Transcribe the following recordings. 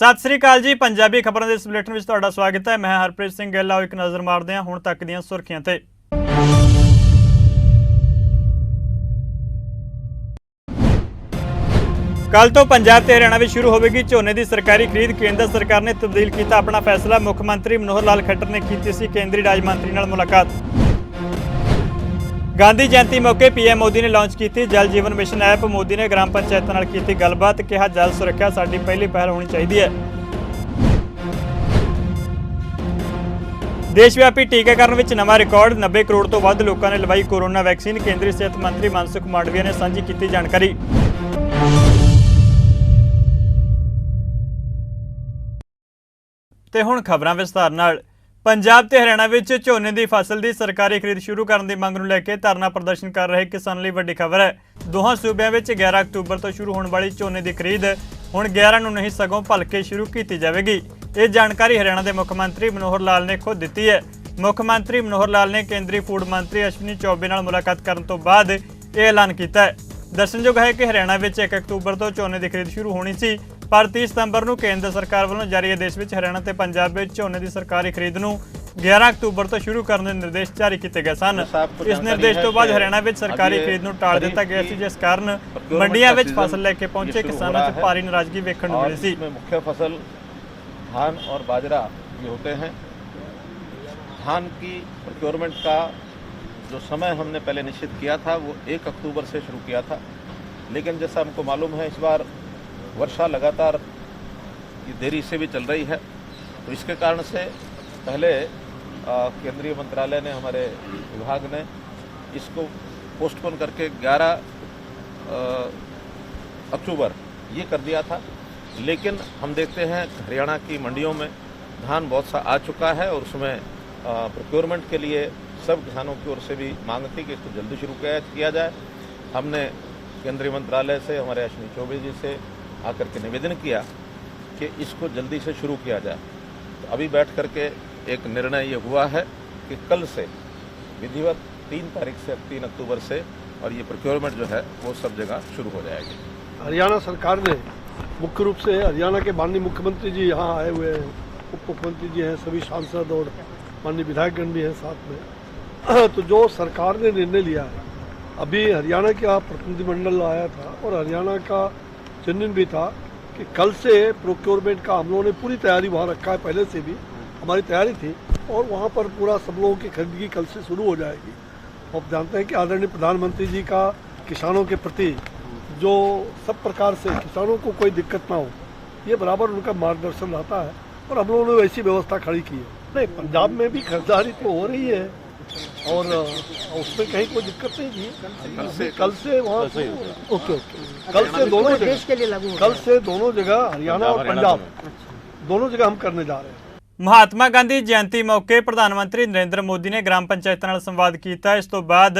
सत श्री अकाल जी। पंजाबी खबरों के इस बुलेटिन में तुहाडा स्वागत है। मैं हरप्रीत सिंह गिल। आओ एक नज़र मारते हैं हुण तक दीआं सुर्खियां ते। कल तो पंजाब ते हरियाणा में शुरू होगी झोने की सरकारी खरीद। केंद्र सरकार ने तब्दील किया अपना फैसला। मुख्य मंत्री मनोहर लाल खट्टर ने की सी केंद्रीय राज मंत्री नाल मुलाकात। गांधी जयंती मौके पीएम मोदी ने लॉन्च की जल जीवन मिशन ऐप। मोदी ने ग्राम पंचायतों नाल की गलबात, कहा जल सुरक्षा साडी पहली पहल होनी चाहिए है। देशव्यापी टीकाकरण में नवा रिकॉर्ड, 90 करोड़ तो वध लोगों ने लवाई कोरोना वैक्सीन। केंद्रीय सेहत मंत्री मनसुख मांडविया ने साझी की जानकारी। ते हुण खबरां विस्तार नाल। पंजाब ते हरियाणा विच झोने की फसल की सरकारी खरीद शुरू करने की मंग नूं लैके धरना प्रदर्शन कर रहे किसानों लई वड्डी खबर है। दोहां सूबिਆਂ विच 11 अक्तूबर तो शुरू होने वाली झोने की खरीद हुण 11 नूं नहीं सगों भलके शुरू की जाएगी। ये जानकारी हरियाणा के मुख्य मंत्री मनोहर लाल ने खुद दी है। मुख्य मंत्री मनोहर लाल ने केंद्रीय फूड मंत्री अश्विनी चौबे नाल मुलाकात करने तो बाद यह ऐलान किया है। दस्सणयोग है कि हरियाणा में 1 अक्तूबर तो झोने की खरीद शुरू होनी सी, पर 30 सितंबर को केंद्र सरकार वालों जारी आदेश में हरियाणा ते पंजाब में झोने की सरकारी खरीद नूं 11 अक्तूबर तो शुरू करने के निर्देश जारी किए गए सन। इस निर्देश तो बाद हरियाणा में सरकारी खरीद नूं टाल दिता गया सी, जिस कारण मंडियां में फसल लेके पहुंचे किसानों में भारी नाराजगी देखने को मिली सी। मुख्य फसल धान और बाजरा ये होते हैं। धान की प्रोक्योरमेंट का जो समय हमने पहले निश्चित किया था वो 1 अक्टूबर से शुरू किया था, लेकिन जैसा हमको मालूम है इस बार वर्षा लगातार की देरी से भी चल रही है, तो इसके कारण से पहले केंद्रीय मंत्रालय ने, हमारे विभाग ने इसको पोस्टपोन करके 11 अक्टूबर ये कर दिया था। लेकिन हम देखते हैं हरियाणा की मंडियों में धान बहुत सा आ चुका है और उसमें प्रोक्योरमेंट के लिए सब किसानों की ओर से भी मांग थी कि इसको जल्दी शुरू किया जाए। हमने केंद्रीय मंत्रालय से, हमारे अश्विनी चौबे जी से आकर के निवेदन किया कि इसको जल्दी से शुरू किया जाए। तो अभी बैठ करके एक निर्णय ये हुआ है कि कल से विधिवत 3 तारीख से 3 अक्टूबर से और ये प्रोक्योरमेंट जो है वो सब जगह शुरू हो जाएगी। हरियाणा सरकार ने मुख्य रूप से, हरियाणा के माननीय मुख्यमंत्री जी यहाँ आए हुए हैं, उप मुख्यमंत्री जी हैं, सभी सांसद और माननीय विधायकगण भी हैं साथ में। तो जो सरकार ने निर्णय लिया है, अभी हरियाणा का प्रतिनिधिमंडल आया था और हरियाणा का चिन्हन भी था कि कल से प्रोक्योरमेंट का हम लोगों ने पूरी तैयारी वहाँ रखा है। पहले से भी हमारी तैयारी थी और वहाँ पर पूरा सब लोगों की खरीदगी कल से शुरू हो जाएगी। आप जानते हैं कि आदरणीय प्रधानमंत्री जी का किसानों के प्रति जो सब प्रकार से किसानों को कोई दिक्कत ना हो, ये बराबर उनका मार्गदर्शन रहता है और हम लोगों ने वैसी व्यवस्था खड़ी की है। नहीं, पंजाब में भी खरीदारी तो हो रही है और उसमें कहीं कोई दिक्कत नहीं थी। कल से वहाँ ओके कल से दोनों देश के लिए लागू, कल से दोनों जगह हरियाणा और पंजाब दोनों जगह हम करने जा रहे हैं। महात्मा गांधी जयंती मौके प्रधानमंत्री नरेंद्र मोदी ने ग्राम पंचायतों नाल संवाद किया। इस तो बाद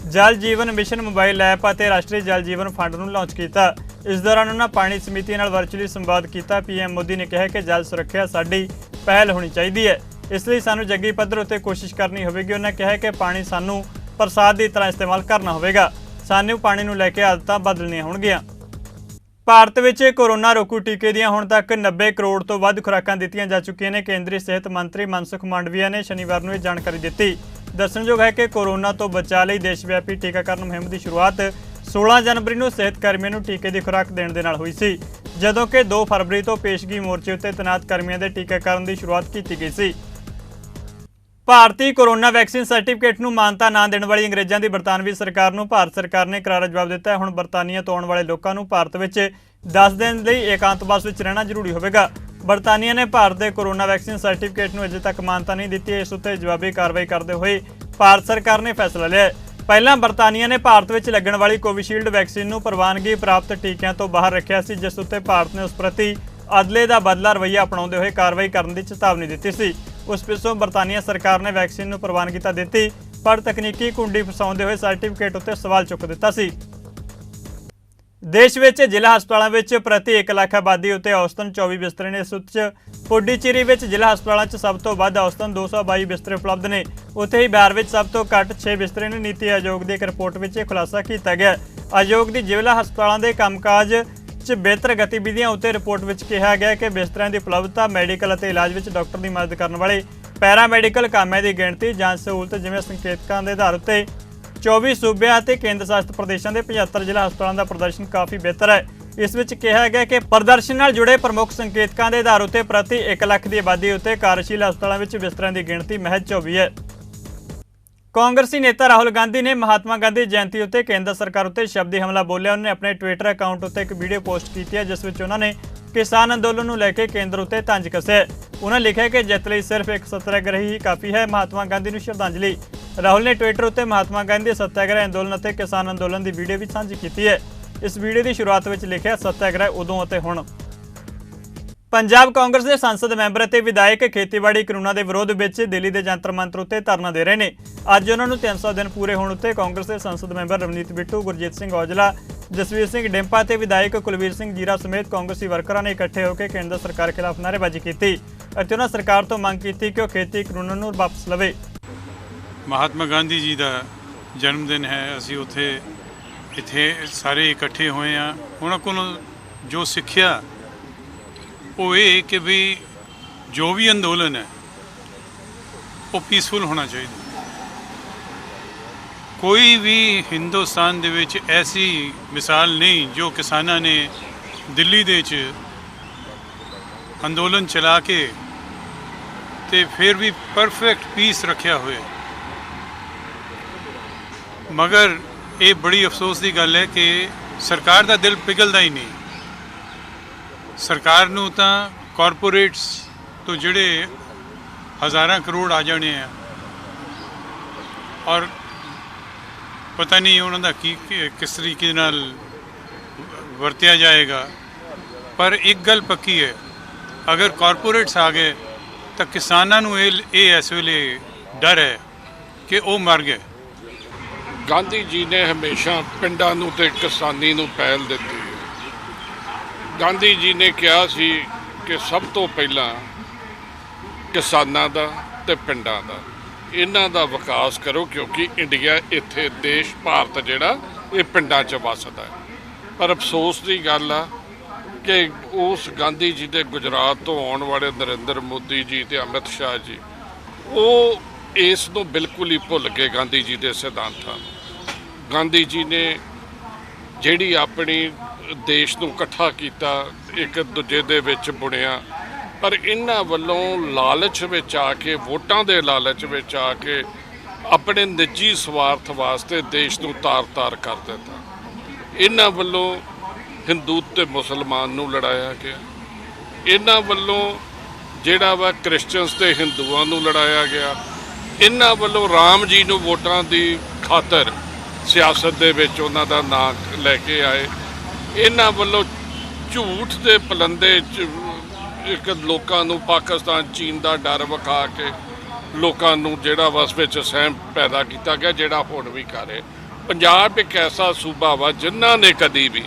जल जीवन मिशन मोबाइल ऐप और राष्ट्रीय जल जीवन फंड नूं लॉन्च किया। इस दौरान उन्होंने पानी समितियों नाल वर्चुअली संवाद किया। पीएम मोदी ने कहा कि जल सुरक्षा साडी पहल होनी चाहिए है, इसलिए सानू जगी पद्धर उत्ते कोशिश करनी होगी। उन्होंने कहा कि पानी सानू प्रसाद की तरह इस्तेमाल करना होगा, सानू पानी नूं लैके आदतां बदलनियां होणगीਆਂ। भारत में कोरोना रोकू टीके दी हुण तक 90 करोड़ तो वध खुराकां दित्तियां जा चुकियां ने। केंद्रीय सेहत मंत्री मनसुख मांडविया ने शनिवार को यह जानकारी दी। दस्सणयोग है कि कोरोना तो बचाव लई देशव्यापी टीकाकरण मुहिम की शुरुआत 16 जनवरी को सेहत कर्मियों को टीके की खुराक देने दे नाल हुई सी, जदों कि 2 फरवरी तो पेशगी मोर्चे उत्ते तैनात कर्मियों के टीकाकरण की शुरुआत की गई सी। भारतीय कोरोना वैक्सीन सर्टिफिकेट नूं मानता ना देने वाली अंग्रेज़ों की बरतानवी सरकार नूं भारत सरकार ने करारा जवाब दिता है। हुण बरतानिया तो आने वाले लोगों को भारत में 10 दिन लई एकांतवास में रहना जरूरी होगा। बरतानिया ने भारत के कोरोना वैक्सीन सर्टिफिकेट नूं अजे तक मानता नहीं दी। इस उत्ते जवाबी कार्रवाई करते हुए भारत सरकार ने फैसला लिया। पहला बरतानिया ने भारत में लगन वाली कोविशील्ड वैक्सीन नूं प्रवानगी प्राप्त टीकिਆਂ तो बाहर रखा सी, जिस उत्ते भारत ने उस प्रति अदले का बदला रवैया अपनाते हुए कार्रवाई करने की चेतावनी दी सी। उस पिछों बरतानिया सरकार ने वैक्सीन नूं प्रवानगी तो दी, पर तकनीकी कुंडी फसाउंदे हुए सर्टिफिकेट उत्ते सवाल चुक दिता सी। देश में जिला हस्पतालों में प्रति 1 लाख आबादी उत्ते औसतन 24 बिस्तरे ने। इस पुडुचेरी में जिला हस्पतालों सब तो वध औसतन 222 बिस्तरे उपलब्ध ने। उत्थे ही बिहार में सब तो घट 6 बिस्तरे ने। नीति आयोग की एक रिपोर्ट में खुलासा किया गया। आयोग की जिला हस्पतालों के कामकाज 'ਚ ਬਿਹਤਰ ਗਤੀਵਿਧੀਆਂ ਉੱਤੇ ਰਿਪੋਰਟ ਵਿੱਚ ਕਿਹਾ ਗਿਆ ਕਿ ਬਿਸਤਰਿਆਂ ਦੀ ਉਪਲਬਧਤਾ, ਮੈਡੀਕਲ ਅਤੇ ਇਲਾਜ ਵਿੱਚ ਡਾਕਟਰ ਦੀ ਮਦਦ ਕਰਨ ਵਾਲੇ ਪੈਰਾਮੈਡੀਕਲ ਕਾਮਿਆਂ ਦੀ ਗਿਣਤੀ, ਜਾਂਚ ਸਹੂਲਤ ਜਿਵੇਂ ਸੰਕੇਤਕਾਂ ਦੇ ਆਧਾਰ ਉੱਤੇ 24 ਸੂਬਿਆਂ ਅਤੇ ਕੇਂਦਰ ਸ਼ਾਸਿਤ ਪ੍ਰਦੇਸ਼ਾਂ ਦੇ 75 ਜ਼ਿਲ੍ਹਾ ਹਸਪਤਾਲਾਂ ਦਾ ਪ੍ਰਦਰਸ਼ਨ ਕਾਫੀ ਬਿਹਤਰ ਹੈ। ਇਸ ਵਿੱਚ ਕਿਹਾ ਗਿਆ ਕਿ ਪ੍ਰਦਰਸ਼ਨ ਨਾਲ ਜੁੜੇ ਪ੍ਰਮੁੱਖ ਸੰਕੇਤਕਾਂ ਦੇ ਆਧਾਰ ਉੱਤੇ ਪ੍ਰਤੀ 1 ਲੱਖ ਦੀ ਆਬਾਦੀ ਉੱਤੇ ਕਾਰਜਸ਼ੀਲ ਹਸਪਤਾਲਾਂ ਵਿੱਚ ਬਿਸਤਰਿਆਂ ਦੀ ਗਿਣਤੀ ਮਹਿਜ਼ 24 ਹੈ। ਕਾਂਗਰਸੀ ਨੇਤਾ ਰਾਹੁਲ ਗਾਂਧੀ ਨੇ ਮਹਾਤਮਾ ਗਾਂਧੀ ਜਯੰਤੀ ਉੱਤੇ ਕੇਂਦਰ ਸਰਕਾਰ ਉੱਤੇ ਸ਼ਬਦੀ ਹਮਲਾ ਬੋਲਿਆ। ਉਹਨਾਂ ਨੇ ਆਪਣੇ ਟਵਿੱਟਰ ਅਕਾਊਂਟ ਉੱਤੇ ਇੱਕ ਵੀਡੀਓ ਪੋਸਟ ਕੀਤੀ ਹੈ ਜਿਸ ਵਿੱਚ ਉਹਨਾਂ ਨੇ ਕਿਸਾਨ ਅੰਦੋਲਨ ਨੂੰ ਲੈ ਕੇ ਕੇਂਦਰ ਉੱਤੇ ਤੰਜ ਕੱਸਿਆ। ਉਹਨਾਂ ਲਿਖਿਆ ਕਿ ਜਿੱਤ ਲਈ ਸਿਰਫ ਇੱਕ ਸੱਤਿਆਗ੍ਰਹੀ ਹੀ ਕਾਫੀ ਹੈ, ਮਹਾਤਮਾ ਗਾਂਧੀ ਨੂੰ ਸ਼ਰਧਾਂਜਲੀ। ਰਾਹੁਲ ਨੇ ਟਵਿੱਟਰ ਉੱਤੇ ਮਹਾਤਮਾ ਗਾਂਧੀ ਸੱਤਿਆਗ੍ਰਹਿ ਅੰਦੋਲਨ ਅਤੇ ਕਿਸਾਨ ਅੰਦੋਲਨ ਦੀ ਵੀਡੀਓ ਵੀ ਸਾਂਝੀ ਕੀਤੀ ਹੈ। ਇਸ ਵੀਡੀਓ ਦੀ ਸ਼ੁਰੂਆਤ ਵਿੱਚ ਲਿਖਿਆ, ਸੱਤਿਆਗ੍ਰਹਿ ਉਦੋਂ ਅਤੇ ਹੁਣ। ਪੰਜਾਬ ਕਾਂਗਰਸ ਦੇ ਸੰਸਦ ਮੈਂਬਰ ਅਤੇ ਵਿਧਾਇਕ ਖੇਤੀਬਾੜੀ ਕਾਨੂੰਨਾਂ ਦੇ ਵਿਰੋਧ ਵਿੱਚ ਦਿੱਲੀ ਦੇ ਜੰਤਰ ਮੰਤਰ ਉੱਤੇ ਧਰਨਾ ਦੇ ਰਹੇ ਨੇ। ਅੱਜ ਉਹਨਾਂ ਨੂੰ 300 ਦਿਨ ਪੂਰੇ ਹੋਣ ਉੱਤੇ ਕਾਂਗਰਸ ਦੇ ਸੰਸਦ ਮੈਂਬਰ ਰਵਨੀਤ ਬਿੱਟੂ, ਗੁਰਜੀਤ ਸਿੰਘ ਔਜਲਾ, ਜਸਵੀਰ ਸਿੰਘ ਡਿੰਪਾ ਤੇ ਵਿਧਾਇਕ ਕੁਲਵੀਰ ਸਿੰਘ ਜੀਰਾ ਸਮੇਤ ਕਾਂਗਰਸੀ ਵਰਕਰਾਂ ਨੇ ਇਕੱਠੇ ਹੋ ਕੇ ਕੇਂਦਰ ਸਰਕਾਰ ਖਿਲਾਫ ਨਾਅਰੇਬਾਜ਼ੀ ਕੀਤੀ ਅਤੇ ਉਹਨਾਂ ਸਰਕਾਰ ਤੋਂ ਮੰਗ ਕੀਤੀ ਕਿ ਉਹ ਖੇਤੀ ਕਾਨੂੰਨਾਂ ਨੂੰ ਵਾਪਸ ਲਵੇ। ਮਹਾਤਮਾ ਗਾਂਧੀ ਜੀ ਦਾ ਜਨਮ ਦਿਨ ਹੈ। ਅਸੀਂ ਇੱਥੇ ਸਾਰੇ ਇਕੱਠੇ ਹੋਏ ਹਾਂ। ਉਹਨਾਂ ਕੋਲੋਂ ਜੋ ਸਿੱਖਿਆ ਉਹ ਇਹ ਕਿ ਵੀ ਜੋ ਵੀ ਅੰਦੋਲਨ ਹੈ ਉਹ ਪੀਸਫੁਲ ਹੋਣਾ ਚਾਹੀਦਾ। ਕੋਈ ਵੀ ਹਿੰਦੁਸਤਾਨ ਦੇ ਵਿੱਚ ਐਸੀ ਮਿਸਾਲ ਨਹੀਂ ਜੋ ਕਿਸਾਨਾਂ ਨੇ ਦਿੱਲੀ ਦੇ ਵਿੱਚ ਅੰਦੋਲਨ ਚਲਾ ਕੇ ਤੇ ਫਿਰ ਵੀ ਪਰਫੈਕਟ ਪੀਸ ਰੱਖਿਆ ਹੋਇਆ। ਮਗਰ ਇਹ ਬੜੀ ਅਫਸੋਸ ਦੀ ਗੱਲ ਹੈ ਕਿ ਸਰਕਾਰ ਦਾ ਦਿਲ ਪਿਘਲਦਾ ਹੀ ਨਹੀਂ। ਸਰਕਾਰ ਨੂੰ ਤਾਂ ਕਾਰਪੋਰੇਟਸ ਤੋਂ ਜਿਹੜੇ ਹਜ਼ਾਰਾਂ ਕਰੋੜ ਆ ਜਾਣੇ ਆ ਔਰ ਪਤਾ ਨਹੀਂ ਉਹਨਾਂ ਦਾ ਕਿਸ ਤਰੀਕੇ ਨਾਲ ਵਰਤਿਆ ਜਾਏਗਾ। ਪਰ ਇੱਕ ਗੱਲ ਪੱਕੀ ਹੈ, ਅਗਰ ਕਾਰਪੋਰੇਟਸ ਆ ਗਏ ਤਾਂ ਕਿਸਾਨਾਂ ਨੂੰ ਇਹ ਇਸ ਵੇਲੇ ਡਰ ਹੈ ਕਿ ਉਹ ਮਰ ਗਏ। ਗਾਂਧੀ ਜੀ ਨੇ ਹਮੇਸ਼ਾ ਪਿੰਡਾਂ ਨੂੰ ਤੇ ਕਿਸਾਨੀ ਨੂੰ ਪਹਿਲ ਦਿੱਤੀ। ਗਾਂਧੀ ਜੀ ਨੇ ਕਿਹਾ ਸੀ ਕਿ ਸਭ ਤੋਂ ਪਹਿਲਾਂ ਕਿਸਾਨਾਂ ਦਾ ਤੇ ਪਿੰਡਾਂ ਦਾ ਇਹਨਾਂ ਦਾ ਵਿਕਾਸ ਕਰੋ, ਕਿਉਂਕਿ ਇੰਡੀਆ ਇੱਥੇ ਦੇਸ਼ ਭਾਰਤ ਜਿਹੜਾ ਇਹ ਪਿੰਡਾਂ 'ਚ ਵੱਸਦਾ ਹੈ। ਪਰ ਅਫਸੋਸ ਦੀ ਗੱਲ ਆ ਕਿ ਉਸ ਗਾਂਧੀ ਜੀ ਦੇ ਗੁਜਰਾਤ ਤੋਂ ਆਉਣ ਵਾਲੇ ਨਰਿੰਦਰ ਮੋਦੀ ਜੀ ਤੇ ਅਮਿਤ ਸ਼ਾਹ ਜੀ ਉਹ ਇਸ ਨੂੰ ਬਿਲਕੁਲ ਹੀ ਭੁੱਲ ਗਏ। ਗਾਂਧੀ ਜੀ ਦੇ ਸਿਧਾਂਤਾਂ ਨੂੰ ਗਾਂਧੀ ਜੀ ਨੇ ਜਿਹੜੀ ਆਪਣੀ ਦੇਸ਼ ਨੂੰ ਇਕੱਠਾ ਕੀਤਾ, ਇੱਕ ਦੂਜੇ ਦੇ ਵਿੱਚ ਬੁਣਿਆ, ਪਰ ਇਹਨਾਂ ਵੱਲੋਂ ਲਾਲਚ ਵਿੱਚ ਆ ਕੇ, ਵੋਟਾਂ ਦੇ ਲਾਲਚ ਵਿੱਚ ਆ ਕੇ ਆਪਣੇ ਨਿੱਜੀ ਸਵਾਰਥ ਵਾਸਤੇ ਦੇਸ਼ ਨੂੰ ਤਾਰ-ਤਾਰ ਕਰ ਦਿੱਤਾ। ਇਹਨਾਂ ਵੱਲੋਂ ਹਿੰਦੂ ਤੇ ਮੁਸਲਮਾਨ ਨੂੰ ਲੜਾਇਆ ਗਿਆ। ਇਹਨਾਂ ਵੱਲੋਂ ਜਿਹੜਾ ਵਾ ਕ੍ਰਿਸਚਨਸ ਤੇ ਹਿੰਦੂਆਂ ਨੂੰ ਲੜਾਇਆ ਗਿਆ। ਇਹਨਾਂ ਵੱਲੋਂ ਰਾਮ ਜੀ ਨੂੰ ਵੋਟਾਂ ਦੀ ਖਾਤਰ ਸਿਆਸਤ ਦੇ ਵਿੱਚ ਉਹਨਾਂ ਦਾ ਨਾਂ ਲੈ ਕੇ ਆਏ। ਇਹਨਾਂ ਵੱਲੋਂ ਝੂਠ ਦੇ ਪਲੰਦੇ 'ਚ ਇੱਕ ਲੋਕਾਂ ਨੂੰ ਪਾਕਿਸਤਾਨ, ਚੀਨ ਦਾ ਡਰ ਵਿਖਾ ਕੇ ਲੋਕਾਂ ਨੂੰ ਜਿਹੜਾ ਵਸ ਵਿੱਚ ਸਹਿਮ ਪੈਦਾ ਕੀਤਾ ਗਿਆ, ਜਿਹੜਾ ਹੁਣ ਵੀ ਕਰ ਰਹੇ। ਪੰਜਾਬ ਇੱਕ ਐਸਾ ਸੂਬਾ ਵਾ ਜਿਨ੍ਹਾਂ ਨੇ ਕਦੀ ਵੀ,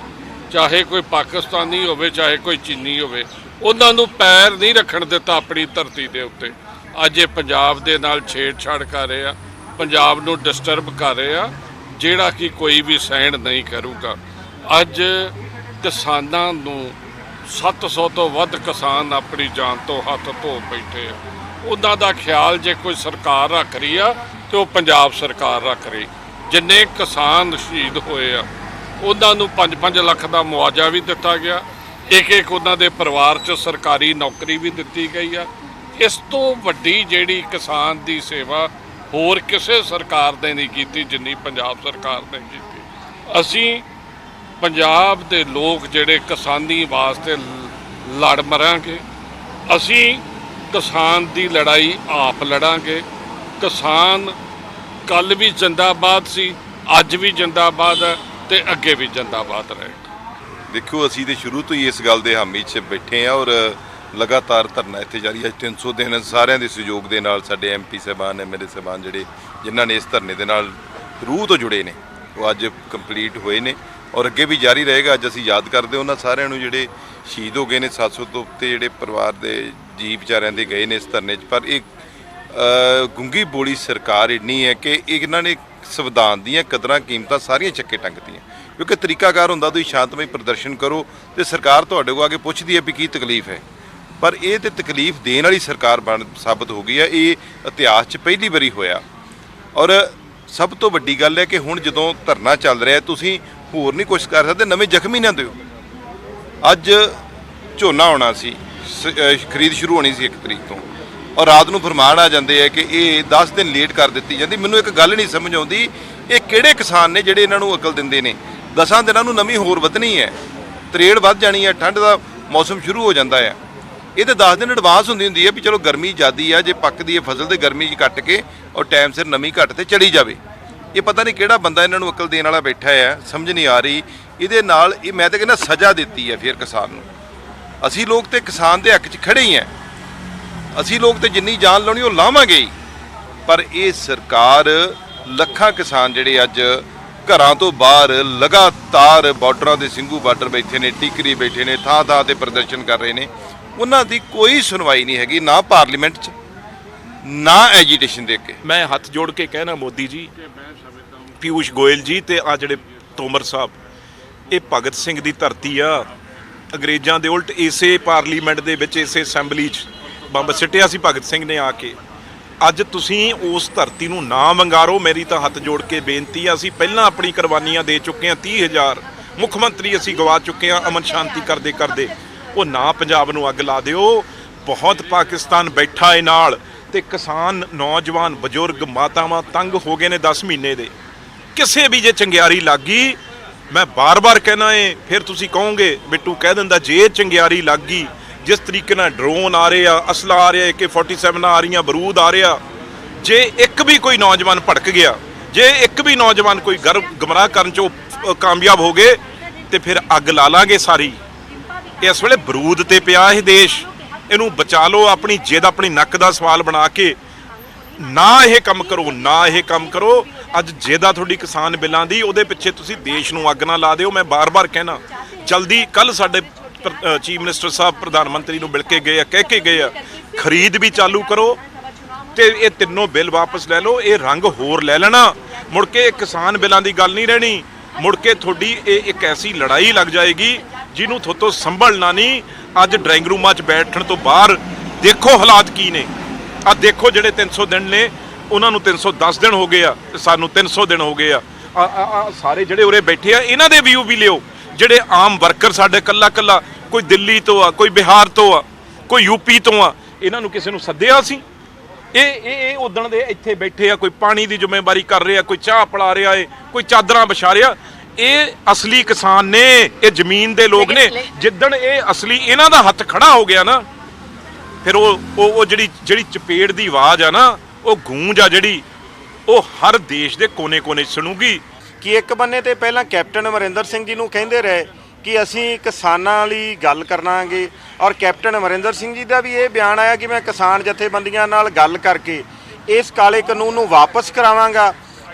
ਚਾਹੇ ਕੋਈ ਪਾਕਿਸਤਾਨੀ ਹੋਵੇ ਚਾਹੇ ਕੋਈ ਚੀਨੀ ਹੋਵੇ, ਉਹਨਾਂ ਨੂੰ ਪੈਰ ਨਹੀਂ ਰੱਖਣ ਦਿੱਤਾ ਆਪਣੀ ਧਰਤੀ ਦੇ ਉੱਤੇ। ਅੱਜ ਇਹ ਪੰਜਾਬ ਦੇ ਨਾਲ ਛੇੜਛਾੜ ਕਰ ਰਹੇ ਆ, ਪੰਜਾਬ ਨੂੰ ਡਿਸਟਰਬ ਕਰ ਰਹੇ ਆ, ਜਿਹੜਾ ਕਿ ਕੋਈ ਵੀ ਸਹਿਣ ਨਹੀਂ ਕਰੂਗਾ। ਅੱਜ ਕਿਸਾਨਾਂ ਨੂੰ 700 ਤੋਂ ਵੱਧ ਕਿਸਾਨ ਆਪਣੀ ਜਾਨ ਤੋਂ ਹੱਥ ਧੋ ਬੈਠੇ ਆ। ਉਹਨਾਂ ਦਾ ਖਿਆਲ ਜੇ ਕੋਈ ਸਰਕਾਰ ਰੱਖ ਰਹੀ ਆ ਤੇ ਉਹ ਪੰਜਾਬ ਸਰਕਾਰ ਰੱਖ ਰਹੀ। ਜਿੰਨੇ ਕਿਸਾਨ ਸ਼ਹੀਦ ਹੋਏ ਆ ਉਹਨਾਂ ਨੂੰ 5-5 ਲੱਖ ਦਾ ਮੁਆਵਜ਼ਾ ਵੀ ਦਿੱਤਾ ਗਿਆ। ਇੱਕ ਉਹਨਾਂ ਦੇ ਪਰਿਵਾਰ 'ਚ ਸਰਕਾਰੀ ਨੌਕਰੀ ਵੀ ਦਿੱਤੀ ਗਈ ਆ। ਇਸ ਤੋਂ ਵੱਡੀ ਜਿਹੜੀ ਕਿਸਾਨ ਦੀ ਸੇਵਾ ਹੋਰ ਕਿਸੇ ਸਰਕਾਰ ਨੇ ਨਹੀਂ ਕੀਤੀ ਜਿੰਨੀ ਪੰਜਾਬ ਸਰਕਾਰ ਨੇ ਕੀਤੀ। ਅਸੀਂ ਪੰਜਾਬ ਦੇ ਲੋਕ ਜਿਹੜੇ ਕਿਸਾਨੀ ਵਾਸਤੇ ਲੜ ਮਰਾਂਗੇ। ਅਸੀਂ ਕਿਸਾਨ ਦੀ ਲੜਾਈ ਆਪ ਲੜਾਂਗੇ। ਕਿਸਾਨ ਕੱਲ੍ਹ ਵੀ ਜ਼ਿੰਦਾਬਾਦ ਸੀ, ਅੱਜ ਵੀ ਜ਼ਿੰਦਾਬਾਦ ਹੈ ਤੇ ਅੱਗੇ ਵੀ ਜ਼ਿੰਦਾਬਾਦ ਰਹੇਗਾ। ਦੇਖੋ, ਅਸੀਂ ਤੇ ਸ਼ੁਰੂ ਤੋਂ ਹੀ ਇਸ ਗੱਲ ਦੇ ਹਾਮੀ 'ਚ ਬੈਠੇ ਹਾਂ ਔਰ ਲਗਾਤਾਰ ਧਰਨਾ ਇੱਥੇ ਜਾਰੀ ਹੈ। 300 ਦਿਨ ਸਾਰਿਆਂ ਦੇ ਸਹਿਯੋਗ ਦੇ ਨਾਲ ਸਾਡੇ MP ਸਾਹਿਬਾਨ, MLA ਸਾਹਿਬਾਨ ਜਿਹੜੇ ਜਿਨ੍ਹਾਂ ਨੇ ਇਸ ਧਰਨੇ ਦੇ ਨਾਲ ਰੂਹ ਤੋਂ ਜੁੜੇ ਨੇ, ਉਹ ਅੱਜ ਕੰਪਲੀਟ ਹੋਏ ਨੇ ਔਰ ਅੱਗੇ ਵੀ ਜਾਰੀ ਰਹੇਗਾ। ਅੱਜ ਅਸੀਂ ਯਾਦ ਕਰਦੇ ਉਹਨਾਂ ਸਾਰਿਆਂ ਨੂੰ ਜਿਹੜੇ ਸ਼ਹੀਦ ਹੋ ਗਏ ਨੇ। 700 ਤੋਂ ਉੱਤੇ ਜਿਹੜੇ ਪਰਿਵਾਰ ਦੇ ਜੀ ਵਿਚਾਰਿਆਂ ਦੇ ਗਏ ਨੇ ਇਸ ਧਰਨੇ 'ਚ। ਪਰ ਇਹ ਗੁੰਗੀ ਬੋਲੀ ਸਰਕਾਰ ਇੰਨੀ ਹੈ ਕਿ ਇਹਨਾਂ ਨੇ ਸੰਵਿਧਾਨ ਦੀਆਂ ਕਦਰਾਂ ਕੀਮਤਾਂ ਸਾਰੀਆਂ ਚੱਕੇ ਟੰਗਤੀਆਂ। ਕਿਉਂਕਿ ਤਰੀਕਾਕਾਰ ਹੁੰਦਾ ਤੁਸੀਂ ਸ਼ਾਂਤਮਈ ਪ੍ਰਦਰਸ਼ਨ ਕਰੋ ਤੇ ਸਰਕਾਰ ਤੁਹਾਡੇ ਕੋਲ ਆ ਕੇ ਪੁੱਛਦੀ ਹੈ ਵੀ ਕੀ ਤਕਲੀਫ ਹੈ। ਪਰ ਇਹ ਤੇ ਤਕਲੀਫ ਦੇਣ ਵਾਲੀ ਸਰਕਾਰ ਸਾਬਤ ਹੋ ਗਈ ਹੈ। ਇਹ ਇਤਿਹਾਸ 'ਚ ਪਹਿਲੀ ਵਾਰੀ ਹੋਇਆ। ਔਰ ਸਭ ਤੋਂ ਵੱਡੀ ਗੱਲ ਹੈ ਕਿ ਹੁਣ ਜਦੋਂ ਧਰਨਾ ਚੱਲ ਰਿਹਾ ਤੁਸੀਂ ਹੋਰ ਨਹੀਂ ਕੁਛ ਕਰ ਸਕਦੇ, ਨਵੇਂ ਜ਼ਖਮੀ ਨਾ ਦਿਓ। ਅੱਜ ਝੋਨਾ ਆਉਣਾ ਸੀ, ਖਰੀਦ ਸ਼ੁਰੂ ਹੋਣੀ ਸੀ 1 ਤਰੀਕ ਤੋਂ, ਔਰ ਰਾਤ ਨੂੰ ਫਰਮਾਨ ਆ ਜਾਂਦੇ ਆ ਕਿ ਇਹ 10 ਦਿਨ ਲੇਟ ਕਰ ਦਿੱਤੀ ਜਾਂਦੀ। ਮੈਨੂੰ ਇੱਕ ਗੱਲ ਨਹੀਂ ਸਮਝ ਆਉਂਦੀ, ਇਹ ਕਿਹੜੇ ਕਿਸਾਨ ਨੇ ਜਿਹੜੇ ਇਹਨਾਂ ਨੂੰ ਅਕਲ ਦਿੰਦੇ ਨੇ? 10 ਦਿਨਾਂ ਨੂੰ ਨਮੀ ਹੋਰ ਵਧਣੀ ਹੈ, ਤਰੇੜ ਵੱਧ ਜਾਣੀ ਹੈ, ਠੰਡ ਦਾ ਮੌਸਮ ਸ਼ੁਰੂ ਹੋ ਜਾਂਦਾ ਹੈ। ਇਹ ਤਾਂ 10 ਦਿਨ ਐਡਵਾਂਸ ਹੁੰਦੀ ਹੈ ਵੀ ਚਲੋ ਗਰਮੀ ਜ਼ਿਆਦੀ ਆ, ਜੇ ਪੱਕਦੀ ਹੈ ਫਸਲ ਤੇ ਗਰਮੀ 'ਚ ਕੱਟ ਕੇ ਔਰ ਟਾਈਮ ਸਿਰ ਨਮੀ ਘੱਟ ਤੇ ਚੜੀ ਜਾਵੇ। ਇਹ ਪਤਾ ਨਹੀਂ ਕਿਹੜਾ ਬੰਦਾ ਇਹਨਾਂ ਨੂੰ ਅਕਲ ਦੇਣ ਵਾਲਾ ਬੈਠਾ ਹੈ, ਸਮਝ ਨਹੀਂ ਆ ਰਹੀ। ਇਹਦੇ ਨਾਲ ਇਹ ਮੈਂ ਤਾਂ ਕਹਿੰਦਾ ਸਜ਼ਾ ਦਿੱਤੀ ਹੈ ਫਿਰ ਕਿਸਾਨ ਨੂੰ। ਅਸੀਂ ਲੋਕ ਤੇ ਕਿਸਾਨ ਦੇ ਹੱਕ 'ਚ ਖੜੇ ਹੀ ਹਾਂ, ਅਸੀਂ ਲੋਕ ਤੇ ਜਿੰਨੀ ਜਾਨ ਲਾਉਣੀ ਉਹ ਲਾਵਾਂਗੇ ਹੀ। ਪਰ ਇਹ ਸਰਕਾਰ ਲੱਖਾਂ ਕਿਸਾਨ ਜਿਹੜੇ ਅੱਜ ਘਰਾਂ ਤੋਂ ਬਾਹਰ ਲਗਾਤਾਰ ਬਾਰਡਰਾਂ ਦੇ ਸਿੰਘੂ ਬਾਰਡਰ ਬੈਠੇ ਨੇ, ਟਿਕਰੀ ਬੈਠੇ ਨੇ, ਥਾਂ ਥਾਂ ਤੇ ਪ੍ਰਦਰਸ਼ਨ ਕਰ ਰਹੇ ਨੇ, ਉਹਨਾਂ ਦੀ ਕੋਈ ਸੁਣਵਾਈ ਨਹੀਂ ਹੈਗੀ, ਨਾ ਪਾਰਲੀਮੈਂਟ 'ਚ ਨਾ ਐਜੀਟੇਸ਼ਨ ਦੇ ਕੇ। ਮੈਂ ਹੱਥ ਜੋੜ ਕੇ ਕਹਿਣਾ ਮੋਦੀ ਜੀ, ਪਿਊਸ਼ ਗੋਇਲ ਜੀ ਤੇ ਆ ਜਿਹੜੇ ਤੋਮਰ ਸਾਹਿਬ, ਇਹ ਭਗਤ ਸਿੰਘ ਦੀ ਧਰਤੀ ਆ। ਅੰਗਰੇਜ਼ਾਂ ਦੇ ਉਲਟ ਇਸੇ ਪਾਰਲੀਮੈਂਟ ਦੇ ਵਿੱਚ, ਇਸੇ ਅਸੈਂਬਲੀ 'ਚ ਬੰਬ ਸਿੱਟਿਆ ਸੀ ਭਗਤ ਸਿੰਘ ਨੇ ਆ ਕੇ। ਅੱਜ ਤੁਸੀਂ ਉਸ ਧਰਤੀ ਨੂੰ ਨਾ ਵੰਗਾਰੋ। ਮੇਰੀ ਤਾਂ ਹੱਥ ਜੋੜ ਕੇ ਬੇਨਤੀ ਆ, ਅਸੀਂ ਪਹਿਲਾਂ ਆਪਣੀ ਕੁਰਬਾਨੀਆਂ ਦੇ ਚੁੱਕੇ ਹਾਂ, 30,000 ਮੁੱਖ ਮੰਤਰੀ ਅਸੀਂ ਗਵਾ ਚੁੱਕੇ ਹਾਂ ਅਮਨ ਸ਼ਾਂਤੀ ਕਰਦੇ ਕਰਦੇ। ਉਹ ਨਾ ਪੰਜਾਬ ਨੂੰ ਅੱਗ ਲਾ ਦਿਓ। ਬਹੁਤ ਪਾਕਿਸਤਾਨ ਬੈਠਾ ਏ ਨਾਲ, ਤੇ ਕਿਸਾਨ, ਨੌਜਵਾਨ, ਬਜ਼ੁਰਗ, ਮਾਤਾਵਾਂ ਤੰਗ ਹੋ ਗਏ ਨੇ 10 ਮਹੀਨੇ ਦੇ। ਕਿਸੇ ਵੀ ਜੇ ਚੰਗਿਆਰੀ ਲੱਗ ਗਈ, ਮੈਂ ਬਾਰ-ਬਾਰ ਕਹਿਣਾ ਏ, ਫਿਰ ਤੁਸੀਂ ਕਹੋਗੇ ਬਿੱਟੂ ਕਹਿ ਦਿੰਦਾ, ਜੇ ਚੰਗਿਆਰੀ ਲੱਗ ਗਈ, ਜਿਸ ਤਰੀਕੇ ਨਾਲ ਡਰੋਨ ਆ ਰਹੇ ਆ, ਅਸਲਾ ਆ ਰਿਹਾ, AK-47 ਆ ਰਹੀਆਂ, ਬਰੂਦ ਆ ਰਿਹਾ, ਜੇ ਇੱਕ ਵੀ ਕੋਈ ਨੌਜਵਾਨ ਭੜਕ ਗਿਆ, ਜੇ ਇੱਕ ਵੀ ਨੌਜਵਾਨ ਕੋਈ ਗੁੰਮਰਾਹ ਕਰਨ 'ਚ ਕਾਮਯਾਬ ਹੋ ਗਏ, ਤੇ ਫਿਰ ਅੱਗ ਲਾ ਲਾਂਗੇ ਸਾਰੀ। ਇਸ ਵੇਲੇ ਬਰੂਦ ਤੇ ਪਿਆ ਇਹ ਦੇਸ਼, ਇਹਨੂੰ ਬਚਾ ਲਓ। ਆਪਣੀ ਜਿੱਦ ਆਪਣੀ ਨੱਕ ਦਾ ਸਵਾਲ ਬਣਾ ਕੇ ਨਾ ਇਹ ਕੰਮ ਕਰੋ, ਨਾ ਇਹ ਕੰਮ ਕਰੋ। ਅੱਜ ਜਿੱਦ ਤੁਹਾਡੀ ਕਿਸਾਨ ਬਿੱਲਾਂ ਦੀ, ਉਹਦੇ ਪਿੱਛੇ ਤੁਸੀਂ ਦੇਸ਼ ਨੂੰ ਅੱਗ ਨਾ ਲਾ ਦਿਓ। ਮੈਂ ਬਾਰ-ਬਾਰ ਕਹਿਣਾ, ਜਲਦੀ ਕੱਲ ਸਾਡੇ ਚੀਫ ਮਿਨਿਸਟਰ ਸਾਹਿਬ ਪ੍ਰਧਾਨ ਮੰਤਰੀ ਨੂੰ ਮਿਲ ਕੇ ਗਏ ਆ, ਕਹਿ ਕੇ ਗਏ ਆ, ਖਰੀਦ ਵੀ ਚਾਲੂ ਕਰੋ ਤੇ ਇਹ ਤਿੰਨੋਂ ਬਿੱਲ ਵਾਪਸ ਲੈ ਲਓ। ਇਹ ਰੰਗ ਹੋਰ ਲੈ ਲੈਣਾ, ਮੁੜ ਕੇ ਇਹ ਕਿਸਾਨ ਬਿੱਲਾਂ ਦੀ ਗੱਲ ਨਹੀਂ ਰਹਿਣੀ। ਮੁੜ ਕੇ ਤੁਹਾਡੀ ਇਹ ਇੱਕ ਐਸੀ ਲੜਾਈ ਲੱਗ ਜਾਏਗੀ ਜਿਹਨੂੰ ਤੁਹਾਤੋਂ ਸੰਭਲਣਾ ਨਹੀਂ। ਅੱਜ ਡਰਾਇੰਗ ਰੂਮਾਂ 'ਚ ਬੈਠਣ ਤੋਂ ਬਾਹਰ ਦੇਖੋ ਹਾਲਾਤ ਕੀ ਨੇ। ਆ ਦੇਖੋ, ਜਿਹੜੇ 300 ਦਿਨ ਨੇ ਉਹਨਾਂ ਨੂੰ 310 ਦਿਨ ਹੋ ਗਏ ਆ, ਤੇ ਸਾਨੂੰ 300 ਦਿਨ ਹੋ ਗਏ ਆ। ਸਾਰੇ ਜਿਹੜੇ ਉਰੇ ਬੈਠੇ ਆ, ਇਹਨਾਂ ਦੇ ਵਿਊ ਵੀ ਲਿਓ। ਜਿਹੜੇ ਆਮ ਵਰਕਰ ਸਾਡੇ ਕੱਲਾ ਕੋਈ ਦਿੱਲੀ ਤੋਂ ਆ, ਕੋਈ ਬਿਹਾਰ ਤੋਂ ਆ, ਕੋਈ ਯੂਪੀ ਤੋਂ ਆ, ਇਹਨਾਂ ਨੂੰ ਕਿਸੇ ਨੂੰ ਸੱਦਿਆ ਸੀ? ਇਹ ਉਦਣ ਦੇ ਇੱਥੇ ਬੈਠੇ ਆ, ਕੋਈ ਪਾਣੀ ਦੀ ਜ਼ਿੰਮੇਵਾਰੀ ਕਰ ਰਿਹਾ, ਕੋਈ ਚਾਹ ਪਿਲਾ ਰਿਹਾ ਏ, ਕੋਈ ਚਾਦਰਾਂ ਵਿਛਾ ਰਿਹਾ। ਇਹ ਅਸਲੀ ਕਿਸਾਨ ਨੇ, ਇਹ ਜ਼ਮੀਨ ਦੇ ਲੋਕ ਨੇ। ਜਿੱਦਣ ਇਹ ਅਸਲੀ ਇਹਨਾਂ ਦਾ ਹੱਥ ਖੜਾ ਹੋ ਗਿਆ ਨਾ, ਫਿਰ ਉਹ ਜਿਹੜੀ ਚਪੇੜ ਦੀ ਆਵਾਜ਼ ਆ ਨਾ, ਉਹ ਗੂੰਜ ਆ ਜਿਹੜੀ, ਉਹ ਹਰ ਦੇਸ਼ ਦੇ ਕੋਨੇ-ਕੋਨੇ ਸੁਣੂਗੀ। ਕਿ ਇੱਕ ਬੰਨੇ ਤੇ ਪਹਿਲਾਂ ਕੈਪਟਨ ਅਮਰਿੰਦਰ ਸਿੰਘ ਜੀ ਨੂੰ ਕਹਿੰਦੇ ਰਹੇ ਕਿ ਅਸੀਂ ਕਿਸਾਨਾਂ ਲਈ ਗੱਲ ਕਰਾਂਗੇ, ਔਰ ਕੈਪਟਨ ਅਮਰਿੰਦਰ ਸਿੰਘ ਜੀ ਦਾ ਵੀ ਇਹ ਬਿਆਨ ਆਇਆ ਕਿ ਮੈਂ ਕਿਸਾਨ ਜਥੇਬੰਦੀਆਂ ਨਾਲ ਗੱਲ ਕਰਕੇ ਇਸ ਕਾਲੇ ਕਾਨੂੰਨ ਨੂੰ ਵਾਪਸ ਕਰਾਵਾਂਗਾ।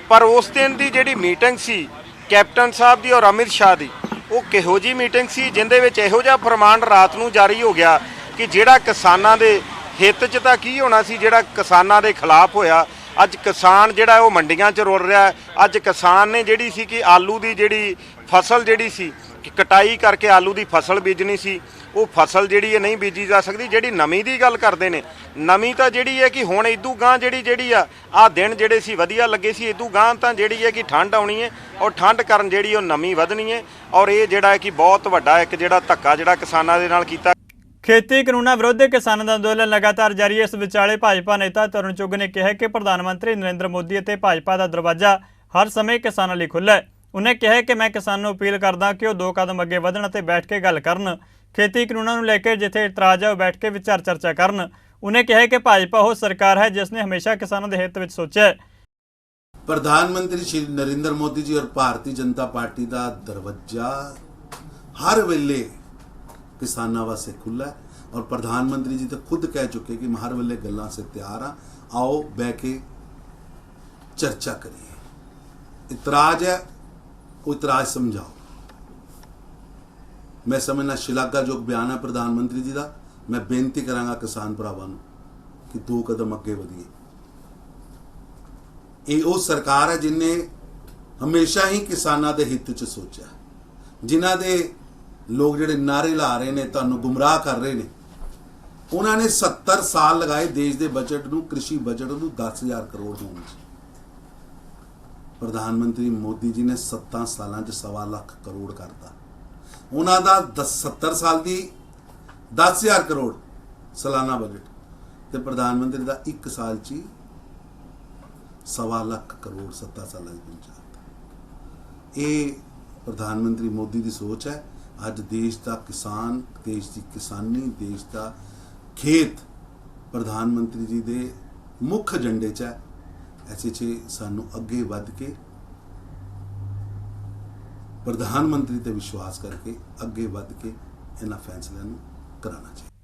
ਪਰ ਉਸ ਦਿਨ ਦੀ ਜਿਹੜੀ ਮੀਟਿੰਗ ਸੀ ਕੈਪਟਨ ਸਾਹਿਬ ਦੀ ਔਰ ਅਮਿਤ ਸ਼ਾਹ ਦੀ, ਉਹ ਕਿਹੋ ਜਿਹੀ ਮੀਟਿੰਗ ਸੀ ਜਿੰਦੇ ਵਿੱਚ ਇਹੋ ਜਿਹਾ ਫਰਮਾਨ ਰਾਤ ਨੂੰ ਜਾਰੀ ਹੋ ਗਿਆ ਕਿ ਜਿਹੜਾ ਕਿਸਾਨਾਂ ਦੇ ਹਿੱਤ 'ਚ ਤਾਂ ਕੀ ਹੋਣਾ ਸੀ, ਜਿਹੜਾ ਕਿਸਾਨਾਂ ਦੇ ਖਿਲਾਫ ਹੋਇਆ। ਅੱਜ ਕਿਸਾਨ ਜਿਹੜਾ ਉਹ ਮੰਡੀਆਂ 'ਚ ਰੁਲ ਰਿਹਾ। ਅੱਜ ਕਿਸਾਨ ਨੇ ਜਿਹੜੀ ਸੀ ਕਿ ਆਲੂ ਦੀ ਜਿਹੜੀ ਫਸਲ ਜਿਹੜੀ ਸੀ ਕਿ ਕਟਾਈ ਕਰਕੇ ਆਲੂ ਦੀ ਫਸਲ ਬੀਜਣੀ ਸੀ, ਉਹ ਫਸਲ ਜਿਹੜੀ ਇਹ ਨਹੀਂ ਬੀਜੀ ਜਾ ਸਕਦੀ। ਜਿਹੜੀ ਨਮੀ ਦੀ ਗੱਲ ਕਰਦੇ ਨੇ, ਨਮੀ ਤਾਂ ਜਿਹੜੀ ਹੈ ਕਿ ਹੁਣ ਇਦੂ ਗਾਂ ਜਿਹੜੀ ਆ ਦਿਨ ਜਿਹੜੇ ਸੀ ਵਧੀਆ ਲੱਗੇ ਸੀ, ਇਦੂ ਗਾਂ ਤਾਂ ਜਿਹੜੀ ਹੈ ਕਿ ਠੰਡ ਆਉਣੀ ਹੈ, ਔਰ ਠੰਡ ਕਾਰਨ ਜਿਹੜੀ ਉਹ ਨਮੀ ਵਧਣੀ ਹੈ। ਔਰ ਇਹ ਜਿਹੜਾ ਹੈ ਕਿ ਬਹੁਤ ਵੱਡਾ ਇੱਕ ਜਿਹੜਾ ਧੱਕਾ ਜਿਹੜਾ ਕਿਸਾਨਾਂ ਦੇ ਨਾਲ ਕੀਤਾ। ਖੇਤੀ ਕਾਨੂੰਨਾਂ ਵਿਰੁੱਧ ਕਿਸਾਨਾਂ ਦਾ ਅੰਦੋਲਨ ਲਗਾਤਾਰ ਜਾਰੀ ਹੈ। ਇਸ ਵਿਚਾਲੇ ਭਾਜਪਾ ਨੇਤਾ ਤਰੁਣ ਚੁੱਗ ਨੇ ਕਿਹਾ ਕਿ ਪ੍ਰਧਾਨ ਮੰਤਰੀ ਨਰਿੰਦਰ ਮੋਦੀ ਅਤੇ ਭਾਜਪਾ ਦਾ ਦਰਵਾਜ਼ਾ ਹਰ ਸਮੇਂ ਕਿਸਾਨਾਂ ਲਈ ਖੁੱਲ੍ਹਾ ਹੈ। ਉਹਨੇ ਕਿਹਾ ਕਿ ਮੈਂ ਕਿਸਾਨਾਂ ਨੂੰ ਅਪੀਲ ਕਰਦਾ ਕਿ ਉਹ 2 ਕਦਮ ਅੱਗੇ ਵਧਣ ਅਤੇ ਬੈਠ ਕੇ ਗੱਲ ਕਰਨ। ਖੇਤੀ ਕਾਨੂੰਨਾਂ ਨੂੰ ਲੈ ਕੇ ਜਿੱਥੇ ਇਤਰਾਜ਼ ਹੈ ਉਹ ਬੈਠ ਕੇ ਵਿਚਾਰ ਚਰਚਾ ਕਰਨ। ਉਹਨੇ ਕਿਹਾ ਕਿ ਭਾਜਪਾ ਉਹ ਸਰਕਾਰ ਹੈ ਜਿਸ ਨੇ ਹਮੇਸ਼ਾ ਕਿਸਾਨਾਂ ਦੇ ਹਿੱਤ ਵਿੱਚ ਸੋਚਿਆ ਹੈ। ਪ੍ਰਧਾਨ ਮੰਤਰੀ ਸ਼੍ਰੀ ਨਰਿੰਦਰ ਮੋਦੀ ਜੀ ਔਰ ਭਾਰਤੀ ਜਨਤਾ ਪਾਰਟੀ ਦਾ ਦਰਵਾਜ਼ਾ ਹਰ ਵੇਲੇ ਕਿਸਾਨਾਂ ਵਾਸਤੇ ਖੁੱਲ੍ਹਾ ਹੈ। और प्रधानमंत्री जी तो खुद कह चुके कि मैं हर वेले गल्लां से तैयार हाँ, आओ बह के चर्चा करिए। इतराज है वो इतराज समझाओ। मैं समझना शिलागायोग बयान है प्रधानमंत्री जी का। मैं बेनती करांगा किसान भरावां नूं कि 2 कदम अगे वधिए। ये वो सरकार है जिन्हें हमेशा ही किसानां दे हित च सोचा। ਜਿਨ੍ਹਾਂ ਦੇ ਲੋਕ ਜਿਹੜੇ ਨਾਰੇ ਲਾ ਰਹੇ ਨੇ, ਤੁਹਾਨੂੰ ਗੁੰਮਰਾਹ ਕਰ ਰਹੇ ਨੇ, ਉਹਨਾਂ ਨੇ 70 ਸਾਲ ਲਗਾਏ ਦੇਸ਼ ਦੇ ਬਜਟ ਨੂੰ, ਕ੍ਰਿਸ਼ੀ ਬਜਟ ਨੂੰ 10,000 ਕਰੋੜ ਹੋਣ 'ਚ। ਪ੍ਰਧਾਨ ਮੰਤਰੀ ਮੋਦੀ ਜੀ ਨੇ 7 ਸਾਲਾਂ 'ਚ 1.25 ਲੱਖ ਕਰੋੜ ਕਰਤਾ। ਉਹਨਾਂ ਦਾ 70 ਸਾਲ ਦੀ 10,000 ਕਰੋੜ ਸਾਲਾਨਾ ਬਜਟ, ਤੇ ਪ੍ਰਧਾਨ ਮੰਤਰੀ ਦਾ 1 ਸਾਲ 'ਚ 1.25 ਲੱਖ ਕਰੋੜ 7 ਸਾਲਾਂ 'ਚ ਪਹੁੰਚਾਤਾ। ਇਹ ਪ੍ਰਧਾਨ ਮੰਤਰੀ ਮੋਦੀ ਦੀ ਸੋਚ ਹੈ। ਅੱਜ ਦੇਸ਼ ਦਾ ਕਿਸਾਨ, ਦੇਸ਼ ਦੀ ਕਿਸਾਨੀ, ਦੇਸ਼ ਦਾ ਖੇਤ ਪ੍ਰਧਾਨ ਮੰਤਰੀ ਜੀ ਦੇ ਮੁੱਖ ਏਜੰਡੇ 'ਚ ਹੈ। ऐसे 'ਚ ਸਾਨੂੰ ਅੱਗੇ ਵੱਧ ਕੇ ਪ੍ਰਧਾਨ ਮੰਤਰੀ ਤੇ ਵਿਸ਼ਵਾਸ ਕਰਕੇ ਅੱਗੇ ਵੱਧ ਕੇ ਇਹਨਾਂ ਫੈਸਲਿਆਂ ਨੂੰ ਕਰਾਉਣਾ ਚਾਹੀਦਾ।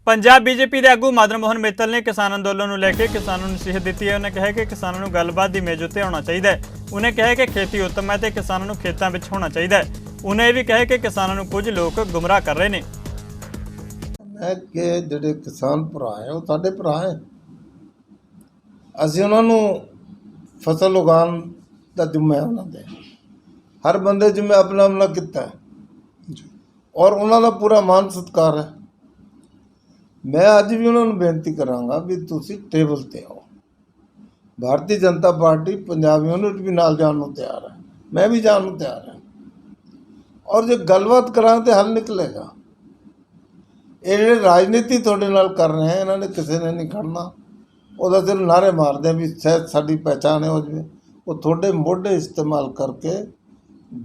ਪੰਜਾਬ ਬੀਜੇਪੀ ਦੇ ਆਗੂ ਮਦਨ ਮੋਹਨ ਮਿੱਤਲ ਨੇ ਕਿਸਾਨ ਅੰਦੋਲਨ ਨੂੰ ਲੈ ਕੇ ਕਿਸਾਨਾਂ ਨੂੰ ਨਸੀਹਤ ਦਿੱਤੀ ਹੈ। ਉਹਨੇ ਕਿਹਾ ਕਿ ਕਿਸਾਨਾਂ ਨੂੰ ਗੱਲਬਾਤ ਦੀ ਮੇਜ਼ ਉੱਤੇ ਆਉਣਾ ਚਾਹੀਦਾ ਹੈ। ਉਹਨੇ ਕਿਹਾ ਕਿ ਖੇਤੀ ਉੱਤਮ ਹੈ ਤੇ ਕਿਸਾਨਾਂ ਨੂੰ ਖੇਤਾਂ ਵਿੱਚ ਹੋਣਾ ਚਾਹੀਦਾ ਹੈ। ਉਹਨੇ ਇਹ ਵੀ ਕਿਹਾ ਕਿ ਕਿਸਾਨਾਂ ਨੂੰ ਕੁਝ ਲੋਕ ਗੁੰਮਰਾਹ ਕਰ ਰਹੇ ਨੇ। ਮੈਂ ਕਿ ਜਿਹੜੇ ਕਿਸਾਨ ਭਰਾ ਹੈ ਉਹ ਸਾਡੇ ਭਰਾ ਹੈ। ਅਸੀਂ ਉਹਨਾਂ ਨੂੰ ਫਸਲ ਉਗਾਉਣ ਦਾ ਜ਼ਿੰਮਾ ਉਹਨਾਂ ਦੇ, ਹਰ ਬੰਦੇ ਜਿੰਮੇ ਆਪਣਾ ਆਪਣਾ ਕੀਤਾ ਹੈ ਔਰ ਉਹਨਾਂ ਦਾ ਪੂਰਾ ਮਾਨ ਸਤਿਕਾਰ ਹੈ। ਮੈਂ ਅੱਜ ਵੀ ਉਹਨਾਂ ਨੂੰ ਬੇਨਤੀ ਕਰਾਂਗਾ ਵੀ ਤੁਸੀਂ ਟੇਬਲ ਤੇ ਆਓ। ਭਾਰਤੀ ਜਨਤਾ ਪਾਰਟੀ ਪੰਜਾਬ ਯੂਨਿਟ ਵੀ ਨਾਲ ਜਾਣ ਨੂੰ ਤਿਆਰ ਹੈ, ਮੈਂ ਵੀ ਜਾਣ ਨੂੰ ਤਿਆਰ ਹਾਂ। ਔਰ ਜੇ ਗੱਲਬਾਤ ਕਰਾਂ ਤਾਂ ਹੱਲ ਨਿਕਲੇਗਾ। ਇਹ ਜਿਹੜੇ ਰਾਜਨੀਤੀ ਤੁਹਾਡੇ ਨਾਲ ਕਰ ਰਹੇ ਹੈ, ਇਹਨਾਂ ਨੇ ਕਿਸੇ ਨੇ ਨਹੀਂ ਖੜਨਾ। ਉਹਦਾ ਸਿਰ ਨਾਰੇ ਮਾਰਦੇ ਵੀ ਸ਼ਾਇਦ ਸਾਡੀ ਪਹਿਚਾਣ ਹੋ ਜਾਵੇ। ਉਹ ਤੁਹਾਡੇ ਮੋਢੇ ਇਸਤੇਮਾਲ ਕਰਕੇ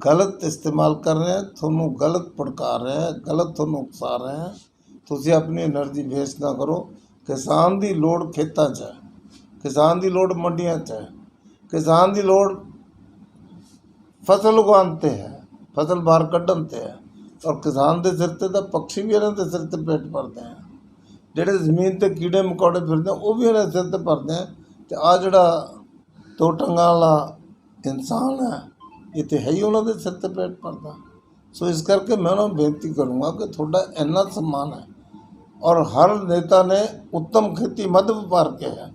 ਗਲਤ ਇਸਤੇਮਾਲ ਕਰ ਰਹੇ ਹੈ, ਤੁਹਾਨੂੰ ਗਲਤ ਭੜਕਾ ਰਹੇ ਹੈ, ਗਲਤ ਤੁਹਾਨੂੰ ਉਕਸਾ ਰਹੇ ਹੈ। ਤੁਸੀਂ ਆਪਣੀ એનર્ਜੀ ਵੇਸਟ ਨਾ ਕਰੋ। ਕਿਸਾਨ ਦੀ ਲੋੜ ਖੇਤਾਂ 'ਚ ਹੈ, ਕਿਸਾਨ ਦੀ ਲੋੜ ਮੰਡੀਆਂ 'ਚ ਹੈ, ਕਿਸਾਨ ਦੀ ਲੋੜ ਫਸਲ ਉਗਾਉਣ 'ਤੇ ਹੈ, ਫਸਲ ਬਾਹਰ ਕੱਢਣ 'ਤੇ ਹੈ। ਔਰ ਕਿਸਾਨ ਦੇ ਸਿਰ 'ਤੇ ਤਾਂ ਪੰਛੀ ਵੀ ਇਹਨਾਂ ਦੇ ਸਿਰ 'ਤੇ ਪੇਟ ਭਰਦੇ ਹੈ। ਜਿਹੜੇ ਜ਼ਮੀਨ 'ਤੇ ਕੀੜੇ ਮਕੌੜੇ ਫਿਰਦੇ ਉਹ ਵੀ ਇਹਨਾਂ ਦੇ ਸਿਰ 'ਤੇ ਭਰਦੇ ਹੈ। ਅਤੇ ਆਹ ਜਿਹੜਾ 2 ਟੰਗਾਂ ਵਾਲਾ ਇਨਸਾਨ ਹੈ, ਇਹ ਤਾਂ ਹੈ ਹੀ ਉਹਨਾਂ ਦੇ ਸਿਰ 'ਤੇ ਪੇਟ ਭਰਦਾ। ਸੋ ਇਸ ਕਰਕੇ ਮੈਂ ਉਹਨਾਂ ਨੂੰ ਬੇਨਤੀ ਕਰੂੰਗਾ ਕਿ ਤੁਹਾਡਾ ਇੰਨਾ ਸਨਮਾਨ ਹੈ ਔਰ ਹਰ ਨੇਤਾ ਨੇ ਉੱਤਮ ਖੇਤੀ ਮੱਧ ਵਪਾਰ ਕਿਹਾ ਹੈ,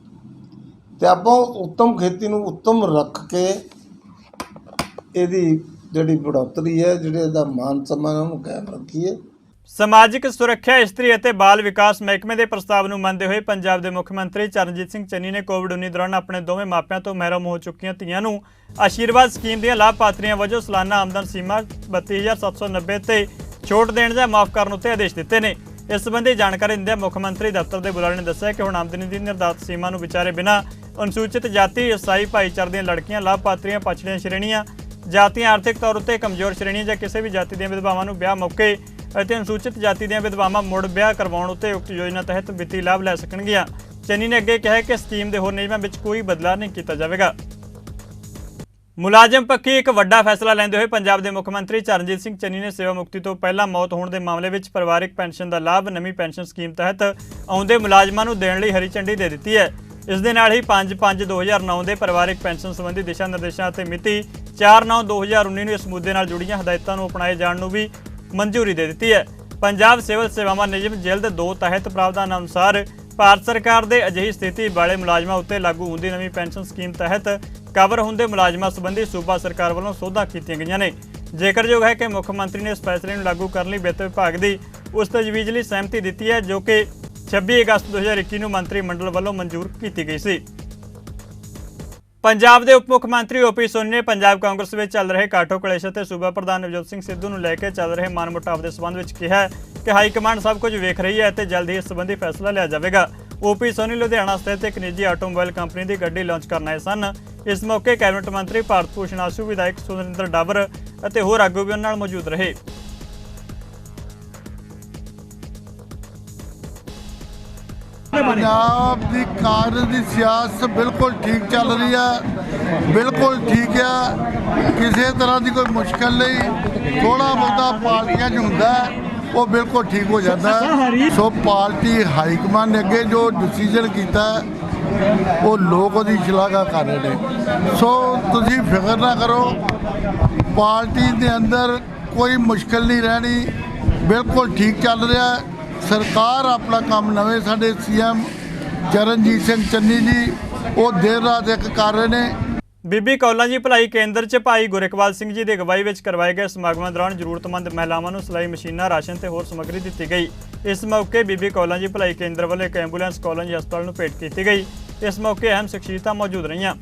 ਅਤੇ ਆਪਾਂ ਉੱਤਮ ਖੇਤੀ ਨੂੰ ਉੱਤਮ ਰੱਖ ਕੇ ਇਹਦੀ ਜਿਹੜੀ ਬੜੋਤਰੀ ਹੈ, ਜਿਹੜੇ ਇਹਦਾ ਮਾਨ ਸਨਮਾਨ ਉਹਨੂੰ ਕਾਇਮ ਰੱਖੀਏ। ਸਮਾਜਿਕ ਸੁਰੱਖਿਆ, ਇਸਤਰੀ ਅਤੇ ਬਾਲ ਵਿਕਾਸ ਮਹਿਕਮੇ ਦੇ ਪ੍ਰਸਤਾਵ ਨੂੰ ਮੰਨਦੇ ਹੋਏ ਪੰਜਾਬ ਦੇ ਮੁੱਖ ਮੰਤਰੀ ਚਰਨਜੀਤ ਸਿੰਘ ਚੰਨੀ ਨੇ ਕੋਵਿਡ-19 ਦੌਰਾਨ ਆਪਣੇ ਦੋਵੇਂ ਮਾਪਿਆਂ ਤੋਂ ਮਹਿਰੂਮ ਹੋ ਚੁੱਕੀਆਂ ਧੀਆਂ ਨੂੰ ਆਸ਼ੀਰਵਾਦ ਸਕੀਮ ਦੀਆਂ ਲਾਭਪਾਤਰੀਆਂ ਵਜੋਂ ਸਾਲਾਨਾ ਆਮਦਨ ਸੀਮਾ 32,790 ਤੇ ਛੋਟ ਦੇਣ ਜਾਂ ਮਾਫ ਕਰਨ ਉੱਤੇ ਆਦੇਸ਼ ਦਿੱਤੇ ਨੇ। ਇਸ ਸੰਬੰਧੀ ਜਾਣਕਾਰੀ ਦਿੰਦਿਆਂ ਮੁੱਖ ਮੰਤਰੀ ਦਫ਼ਤਰ ਦੇ ਬੁਲਾਰੇ ਨੇ ਦੱਸਿਆ ਕਿ ਹੁਣ ਆਮਦਨੀ ਦੀ ਨਿਰਧਾਰਤ ਸੀਮਾ ਨੂੰ ਵਿਚਾਰੇ ਬਿਨਾਂ ਅਨੁਸੂਚਿਤ ਜਾਤੀ, ਈਸਾਈ ਭਾਈਚਾਰੇ ਦੀਆਂ ਲੜਕੀਆਂ, ਲਾਭਪਾਤਰੀਆਂ, ਪਛੜੀਆਂ ਸ਼੍ਰੇਣੀਆਂ, ਜਾਤੀਆਂ, ਆਰਥਿਕ ਤੌਰ ਉੱਤੇ ਕਮਜ਼ੋਰ ਸ਼੍ਰੇਣੀਆਂ ਜਾਂ ਕਿਸੇ ਵੀ ਜਾਤੀ ਦੀਆਂ ਵਿਧਵਾਵਾਂ ਨੂੰ ਵਿਆਹ ਮੌਕੇ ਅਤੇ ਅਨੁਸੂਚਿਤ ਜਾਤੀ ਦੀਆਂ ਵਿਧਵਾਵਾਂ ਮੁੜ ਵਿਆਹ ਕਰਵਾਉਣ ਉੱਤੇ ਉਕਤ ਯੋਜਨਾ ਤਹਿਤ ਵਿੱਤੀ ਲਾਭ ਲੈ ਸਕਣਗੀਆਂ। ਚੰਨੀ ਨੇ ਅੱਗੇ ਕਿਹਾ ਕਿ ਸਕੀਮ ਦੇ ਹੋਰ ਨਿਯਮਾਂ ਵਿੱਚ ਕੋਈ ਬਦਲਾਅ ਨਹੀਂ ਕੀਤਾ ਜਾਵੇਗਾ। ਮੁਲਾਜ਼ਮ ਪੱਖੀ ਇੱਕ ਵੱਡਾ ਫੈਸਲਾ ਲੈਂਦੇ ਹੋਏ ਪੰਜਾਬ ਦੇ ਮੁੱਖ ਮੰਤਰੀ ਚਰਨਜੀਤ ਸਿੰਘ ਚੰਨੀ ਨੇ ਸੇਵਾ ਮੁਕਤੀ ਤੋਂ ਪਹਿਲਾਂ ਮੌਤ ਹੋਣ ਦੇ ਮਾਮਲੇ ਵਿੱਚ ਪਰਿਵਾਰਕ ਪੈਨਸ਼ਨ ਦਾ ਲਾਭ ਨਵੀਂ ਪੈਨਸ਼ਨ ਸਕੀਮ ਤਹਿਤ ਆਉਂਦੇ ਮੁਲਾਜ਼ਮਾਂ ਨੂੰ ਦੇਣ ਲਈ ਹਰੀ ਝੰਡੀ ਦੇ ਦਿੱਤੀ ਹੈ। ਇਸ ਦੇ ਨਾਲ ਹੀ 5/5/2009 ਦੇ ਪਰਿਵਾਰਕ ਪੈਨਸ਼ਨ ਸੰਬੰਧੀ ਦਿਸ਼ਾ ਨਿਰਦੇਸ਼ਾਂ ਅਤੇ ਮਿਤੀ 4/9/2019 ਨੂੰ ਇਸ ਮੁੱਦੇ ਨਾਲ ਜੁੜੀਆਂ ਹਦਾਇਤਾਂ ਨੂੰ ਅਪਣਾਏ ਜਾਣ ਨੂੰ ਵੀ ਮਨਜ਼ੂਰੀ ਦੇ ਦਿੱਤੀ ਹੈ। ਪੰਜਾਬ ਸਿਵਲ ਸੇਵਾਵਾਂ ਨਿਯਮ ਜਿਲਦ 2 ਤਹਿਤ ਪ੍ਰਾਵਧਾਨ ਅਨੁਸਾਰ ਭਾਰਤ ਸਰਕਾਰ ਦੇ ਅਜਿਹੀ ਸਥਿਤੀ ਵਾਲੇ ਮੁਲਾਜ਼ਮਾਂ ਉੱਤੇ ਲਾਗੂ ਹੁੰਦੀ ਨਵੀਂ ਪੈਨਸ਼ਨ ਸਕੀਮ ਤਹਿਤ ਕਵਰ ਹੁੰਦੇ ਮੁਲਾਜ਼ਮਾਂ ਸੰਬੰਧੀ ਸੂਬਾ ਸਰਕਾਰ ਵੱਲੋਂ ਸੋਧਾਂ ਕੀਤੀਆਂ ਗਈਆਂ ਨੇ। ਜ਼ਿਕਰਯੋਗ ਹੈ ਕਿ ਮੁੱਖ ਮੰਤਰੀ ਨੇ ਇਸ ਫੈਸਲੇ ਨੂੰ ਲਾਗੂ ਕਰਨ ਲਈ ਵਿੱਤ ਵਿਭਾਗ ਦੀ ਉਸ ਤਜਵੀਜ਼ ਲਈ ਸਹਿਮਤੀ ਦਿੱਤੀ ਹੈ, ਜੋ ਕਿ 26 ਅਗਸਤ 2021 ਨੂੰ ਮੰਤਰੀ ਮੰਡਲ ਵੱਲੋਂ ਮਨਜ਼ੂਰ ਕੀਤੀ ਗਈ ਸੀ। ਪੰਜਾਬ ਦੇ ਉਪ ਮੁੱਖ ਮੰਤਰੀ ਓਪੀ ਸੋਨੀ ਨੇ ਪੰਜਾਬ ਕਾਂਗਰਸ ਵਿੱਚ ਚੱਲ ਰਹੇ ਕਾਟੋ ਕਲੇਸ਼ ਅਤੇ ਸੂਬਾ ਪ੍ਰਧਾਨ ਨਵਜੋਤ ਸਿੰਘ ਸਿੱਧੂ ਨੂੰ ਲੈ ਕੇ ਚੱਲ ਰਹੇ ਮਨਮੁਟਾਵ ਦੇ ਸਬੰਧ ਵਿੱਚ ਕਿਹਾ ਕਿ ਹਾਈ ਕਮਾਂਡ ਸਭ ਕੁਝ ਵੇਖ ਰਹੀ ਹੈ ਅਤੇ ਜਲਦ ਹੀ ਇਸ ਸੰਬੰਧੀ ਫੈਸਲਾ ਲਿਆ ਜਾਵੇਗਾ। ਓਪੀ ਸੋਨੀ ਲੁਧਿਆਣਾ ਸਥਿਤ ਇੱਕ ਨਿੱਜੀ ਆਟੋਮੋਬਾਈਲ ਕੰਪਨੀ ਦੀ ਗੱਡੀ ਲਾਂਚ ਕਰਨ ਆਏ ਸਨ। ਇਸ ਮੌਕੇ ਕੈਬਨਿਟ ਮੰਤਰੀ ਭਾਰਤ ਭੂਸ਼ਣ ਆਸ਼ੂ, ਵਿਧਾਇਕ ਸੁਰਿੰਦਰ ਡਾਬਰ ਅਤੇ ਹੋਰ ਆਗੂ ਵੀ ਉਹਨਾਂ ਨਾਲ ਮੌਜੂਦ ਰਹੇ। ਪੰਜਾਬ ਦੀ ਕਾਂਗਰਸ ਦੀ ਸਿਆਸਤ ਬਿਲਕੁਲ ਠੀਕ ਚੱਲ ਰਹੀ ਹੈ, ਬਿਲਕੁਲ ਠੀਕ ਆ। ਕਿਸੇ ਤਰ੍ਹਾਂ ਦੀ ਕੋਈ ਮੁਸ਼ਕਲ ਨਹੀਂ। ਥੋੜਾ ਬਹੁਤਾ ਪਾਰਟੀਆਂ 'ਚ ਹੁੰਦਾ ਉਹ ਬਿਲਕੁਲ ਠੀਕ ਹੋ ਜਾਂਦਾ। ਸੋ ਪਾਰਟੀ ਹਾਈਕਮਾਂਡ ਨੇ ਅੱਗੇ ਜੋ ਡਿਸੀਜਨ ਕੀਤਾ ਉਹ ਲੋਕ ਉਹਦੀ ਸ਼ਲਾਘਾ ਕਰ ਰਹੇ ਨੇ। ਸੋ ਤੁਸੀਂ ਫਿਕਰ ਨਾ ਕਰੋ, ਪਾਰਟੀ ਦੇ ਅੰਦਰ ਕੋਈ ਮੁਸ਼ਕਲ ਨਹੀਂ ਰਹਿਣੀ, ਬਿਲਕੁਲ ਠੀਕ ਚੱਲ ਰਿਹਾ। ਸਰਕਾਰ ਆਪਣਾ ਕੰਮ ਨਵੇਂ ਸਾਡੇ ਸੀਐਮ ਚਰਨਜੀਤ ਸਿੰਘ ਚੰਨੀ ਜੀ ਉਹ ਦੇਰ ਰਾਤ ਇੱਕ ਕਰ ਰਹੇ ਨੇ। ਬੀਬੀ ਕੌਲਾਂ ਜੀ ਭਲਾਈ ਕੇਂਦਰ 'ਚ ਭਾਈ ਗੁਰੇਕਵਾਲ ਸਿੰਘ ਜੀ ਦੀ ਅਗਵਾਈ ਵਿੱਚ ਕਰਵਾਏ ਗਏ ਸਮਾਗਮਾਂ ਦੌਰਾਨ ਜ਼ਰੂਰਤਮੰਦ ਮਹਿਲਾਵਾਂ ਨੂੰ ਸਿਲਾਈ ਮਸ਼ੀਨਾਂ, ਰਾਸ਼ਨ ਤੇ ਹੋਰ ਸਮੱਗਰੀ ਦਿੱਤੀ ਗਈ। ਇਸ ਮੌਕੇ ਬੀਬੀ ਕੌਲਾਂ ਜੀ ਭਲਾਈ ਕੇਂਦਰ ਵੱਲੋਂ ਇੱਕ ਐਂਬੂਲੈਂਸ ਕੌਲਾਂ ਜੀ ਹਸਪਤਾਲ ਨੂੰ ਭੇਟ ਕੀਤੀ ਗਈ। ਇਸ ਮੌਕੇ ਅਹਿਮ ਸ਼ਖਸੀਅਤਾਂ ਮੌਜੂਦ ਰਹੀਆਂ।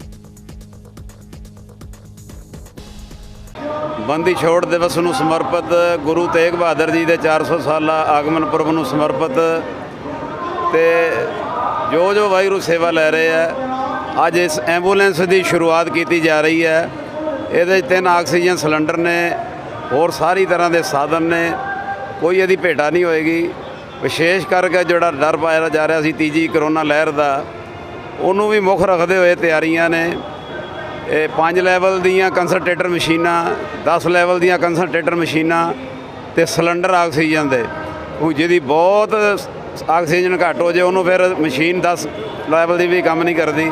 ਬੰਦੀ ਛੋੜ ਦਿਵਸ ਨੂੰ ਸਮਰਪਿਤ ਗੁਰੂ ਤੇਗ ਬਹਾਦਰ ਜੀ ਦੇ 400 ਸਾਲਾ ਆਗਮਨ ਪੁਰਬ ਨੂੰ ਸਮਰਪਿਤ ਤੇ ਜੋ ਵਾਹਿਗੁਰੂ ਸੇਵਾ ਲੈ ਰਹੇ ਹੈ, ਅੱਜ ਇਸ ਐਂਬੂਲੈਂਸ ਦੀ ਸ਼ੁਰੂਆਤ ਕੀਤੀ ਜਾ ਰਹੀ ਹੈ। ਇਹਦੇ 'ਚ 3 ਆਕਸੀਜਨ ਸਿਲੰਡਰ ਨੇ, ਹੋਰ ਸਾਰੀ ਤਰ੍ਹਾਂ ਦੇ ਸਾਧਨ ਨੇ, ਕੋਈ ਇਹਦੀ ਭੇਟਾ ਨਹੀਂ ਹੋਏਗੀ। ਵਿਸ਼ੇਸ਼ ਕਰਕੇ ਜਿਹੜਾ ਡਰ ਪਾਇਆ ਜਾ ਰਿਹਾ ਸੀ ਤੀਜੀ ਕਰੋਨਾ ਲਹਿਰ ਦਾ, ਉਹਨੂੰ ਵੀ ਮੁੱਖ ਰੱਖਦੇ ਹੋਏ ਤਿਆਰੀਆਂ ਨੇ। ਇਹ 5 ਲੈਵਲ ਦੀਆਂ ਕੰਸਨਟ੍ਰੇਟਰ ਮਸ਼ੀਨਾਂ, 10 ਲੈਵਲ ਦੀਆਂ ਕੰਸਨਟ੍ਰੇਟਰ ਮਸ਼ੀਨਾਂ ਤੇ ਸਿਲੰਡਰ ਆਕਸੀਜਨ ਦੇ, ਜਿਹਦੀ ਬਹੁਤ ਆਕਸੀਜਨ ਘੱਟ ਹੋ ਜੇ ਉਹਨੂੰ ਫਿਰ ਮਸ਼ੀਨ 10 ਲੈਵਲ ਦੀ ਵੀ ਕੰਮ ਨਹੀਂ ਕਰਦੀ,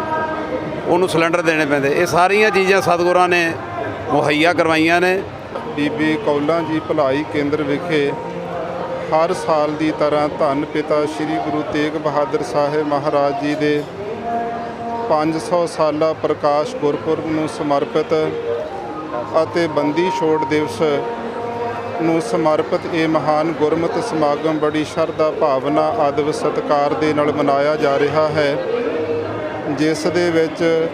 ਉਹਨੂੰ ਸਿਲੰਡਰ ਦੇਣੇ ਪੈਂਦੇ। ਇਹ ਸਾਰੀਆਂ ਚੀਜ਼ਾਂ ਸਤਿਗੁਰਾਂ ਨੇ ਮੁਹੱਈਆ ਕਰਵਾਈਆਂ ਨੇ। ਬੀਬੀ ਕੌਲਾਂ ਜੀ ਭਲਾਈ ਕੇਂਦਰ ਵਿਖੇ ਹਰ ਸਾਲ ਦੀ ਤਰ੍ਹਾਂ ਧੰਨ ਪਿਤਾ ਸ੍ਰੀ ਗੁਰੂ ਤੇਗ ਬਹਾਦਰ ਸਾਹਿਬ ਮਹਾਰਾਜ ਜੀ ਦੇ 500 ਸਾਲਾ ਪ੍ਰਕਾਸ਼ ਗੁਰਪੁਰਬ ਨੂੰ ਸਮਰਪਿਤ ਅਤੇ ਬੰਦੀ ਛੋੜ ਦਿਵਸ ਨੂੰ ਸਮਰਪਿਤ ਇਹ ਮਹਾਨ ਗੁਰਮਤਿ ਸਮਾਗਮ ਬੜੀ ਸ਼ਰਧਾ ਭਾਵਨਾ ਅਦਬ ਸਤਿਕਾਰ ਦੇ ਨਾਲ ਮਨਾਇਆ ਜਾ ਰਿਹਾ ਹੈ, ਜਿਸ ਦੇ ਵਿੱਚ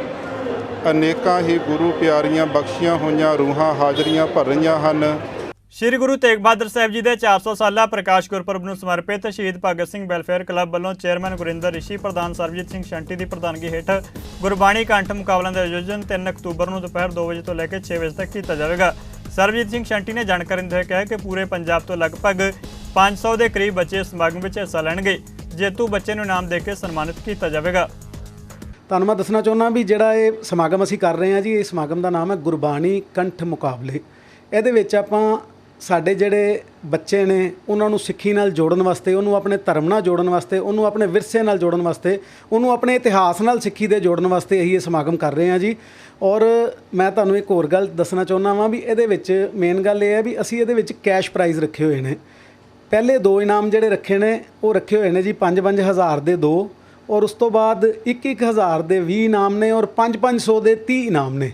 ਅਨੇਕਾਂ ਹੀ ਗੁਰੂ ਪਿਆਰੀਆਂ ਬਖਸ਼ੀਆਂ ਹੋਈਆਂ ਰੂਹਾਂ ਹਾਜ਼ਰੀਆਂ ਭਰ ਰਹੀਆਂ ਹਨ। ਸ਼੍ਰੀ ਗੁਰੂ ਤੇਗ ਬਹਾਦਰ ਸਾਹਿਬ ਜੀ ਦੇ 400 ਸਾਲਾ ਪ੍ਰਕਾਸ਼ ਗੁਰਪੁਰਬ ਨੂੰ ਸਮਰਪਿਤ ਸ਼ਹੀਦ ਭਗਤ ਸਿੰਘ ਵੈਲਫੇਅਰ ਕਲੱਬ ਵੱਲੋਂ ਚੇਅਰਮੈਨ ਗੁਰਿੰਦਰ ਰਿਸ਼ੀ, ਪ੍ਰਧਾਨ ਸਰਬਜੀਤ ਸਿੰਘ ਸ਼ੰਟੀ ਦੀ ਪ੍ਰਧਾਨਗੀ ਹੇਠ ਗੁਰਬਾਣੀ ਕੰਠ ਮੁਕਾਬਲਿਆਂ ਦਾ ਆਯੋਜਨ 3 ਅਕਤੂਬਰ ਨੂੰ ਦੁਪਹਿਰ 2 ਵਜੇ ਤੋਂ ਲੈ ਕੇ 6 ਵਜੇ ਤੱਕ ਕੀਤਾ ਜਾਵੇਗਾ। ਸਰਬਜੀਤ ਸਿੰਘ ਸ਼ੰਟੀ ਨੇ ਜਾਣਕਾਰੀ ਦਿੰਦੇ ਹੋਏ ਕਿਹਾ ਕਿ ਪੂਰੇ ਪੰਜਾਬ ਤੋਂ ਲਗਭਗ 500 ਦੇ ਕਰੀਬ ਬੱਚੇ ਸਮਾਗਮ ਵਿੱਚ ਹਿੱਸਾ ਲੈਣਗੇ। ਜੇਤੂ ਬੱਚੇ ਨੂੰ ਇਨਾਮ ਦੇ ਕੇ ਸਨਮਾਨਿਤ ਕੀਤਾ ਜਾਵੇਗਾ। ਤੁਹਾਨੂੰ ਮੈਂ ਦੱਸਣਾ ਚਾਹੁੰਦਾ ਵੀ ਜਿਹੜਾ ਇਹ ਸਮਾਗਮ ਅਸੀਂ ਕਰ ਰਹੇ ਹਾਂ ਜੀ, ਇਹ ਸਮਾਗਮ ਦਾ ਨਾਮ ਹੈ ਗੁਰਬਾਣੀ ਕੰਠ ਮੁਕਾਬਲੇ। ਇਹਦੇ ਵਿੱਚ ਆਪਾਂ ਸਾਡੇ ਜਿਹੜੇ ਬੱਚੇ ਨੇ ਉਹਨਾਂ ਨੂੰ ਸਿੱਖੀ ਨਾਲ ਜੋੜਨ ਵਾਸਤੇ, ਉਹਨੂੰ ਆਪਣੇ ਧਰਮ ਨਾਲ ਜੋੜਨ ਵਾਸਤੇ, ਉਹਨੂੰ ਆਪਣੇ ਵਿਰਸੇ ਨਾਲ ਜੋੜਨ ਵਾਸਤੇ, ਉਹਨੂੰ ਆਪਣੇ ਇਤਿਹਾਸ ਨਾਲ ਸਿੱਖੀ ਦੇ ਜੋੜਨ ਵਾਸਤੇ ਅਸੀਂ ਇਹ ਸਮਾਗਮ ਕਰ ਰਹੇ ਹਾਂ ਜੀ। ਔਰ ਮੈਂ ਤੁਹਾਨੂੰ ਇੱਕ ਹੋਰ ਗੱਲ ਦੱਸਣਾ ਚਾਹੁੰਦਾ ਵਾਂ ਵੀ ਇਹਦੇ ਵਿੱਚ ਮੇਨ ਗੱਲ ਇਹ ਹੈ ਵੀ ਅਸੀਂ ਇਹਦੇ ਵਿੱਚ ਕੈਸ਼ ਪ੍ਰਾਈਜ਼ ਰੱਖੇ ਹੋਏ ਨੇ। ਪਹਿਲੇ 2 ਇਨਾਮ ਜਿਹੜੇ ਰੱਖੇ ਨੇ ਉਹ ਰੱਖੇ ਹੋਏ ਨੇ ਜੀ 5-5 ਹਜ਼ਾਰ ਦੇ 2, ਔਰ ਉਸ ਤੋਂ ਬਾਅਦ 1-1 ਹਜ਼ਾਰ ਦੇ 20 ਇਨਾਮ ਨੇ, ਔਰ 5-500 ਦੇ 30 ਇਨਾਮ ਨੇ।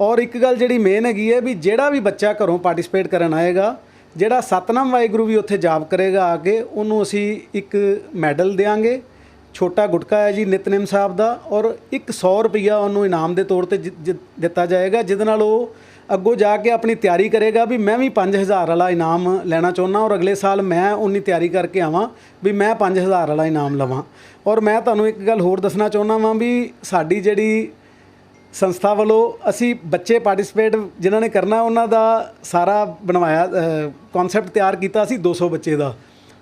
ਔਰ ਇੱਕ ਗੱਲ ਜਿਹੜੀ ਮੇਨ ਹੈਗੀ ਹੈ ਵੀ ਜਿਹੜਾ ਵੀ ਬੱਚਾ ਘਰੋਂ ਪਾਰਟਿਸਿਪੇਟ ਕਰਨ ਆਏਗਾ, ਜਿਹੜਾ ਸਤਨਾਮ ਵਾਹਿਗੁਰੂ ਵੀ ਉੱਥੇ ਜਾਪ ਕਰੇਗਾ ਆ ਕੇ, ਉਹਨੂੰ ਅਸੀਂ ਇੱਕ ਮੈਡਲ ਦੇਵਾਂਗੇ। ਛੋਟਾ ਗੁਟਕਾ ਹੈ ਜੀ ਨਿਤਨੇਮ ਸਾਹਿਬ ਦਾ, ਔਰ 100 ਰੁਪਈਆ ਉਹਨੂੰ ਇਨਾਮ ਦੇ ਤੌਰ ਤੇ ਦਿੱਤਾ ਜਾਏਗਾ, ਜਿਹਦੇ ਨਾਲ ਉਹ ਅੱਗੋਂ ਜਾ ਕੇ ਆਪਣੀ ਤਿਆਰੀ ਕਰੇਗਾ ਵੀ ਮੈਂ ਵੀ 5000 ਵਾਲਾ ਇਨਾਮ ਲੈਣਾ ਚਾਹੁੰਦਾ, ਔਰ ਅਗਲੇ ਸਾਲ ਮੈਂ ਉਨੀ ਤਿਆਰੀ ਕਰਕੇ ਆਵਾਂ ਵੀ ਮੈਂ 5000 ਵਾਲਾ ਇਨਾਮ ਲਵਾਂ। ਔਰ ਮੈਂ ਤੁਹਾਨੂੰ ਇੱਕ ਗੱਲ ਹੋਰ ਦੱਸਣਾ ਚਾਹੁੰਦਾ ਵਾਂ ਵੀ ਸਾਡੀ ਜਿਹੜੀ ਸੰਸਥਾ ਵੱਲੋਂ ਅਸੀਂ ਬੱਚੇ ਪਾਰਟਿਸਿਪੇਟ ਜਿਨ੍ਹਾਂ ਨੇ ਕਰਨਾ ਉਹਨਾਂ ਦਾ ਸਾਰਾ ਬਣਵਾਇਆ ਕਨਸੈਪਟ ਤਿਆਰ ਕੀਤਾ ਸੀ 200 ਬੱਚੇ ਦਾ,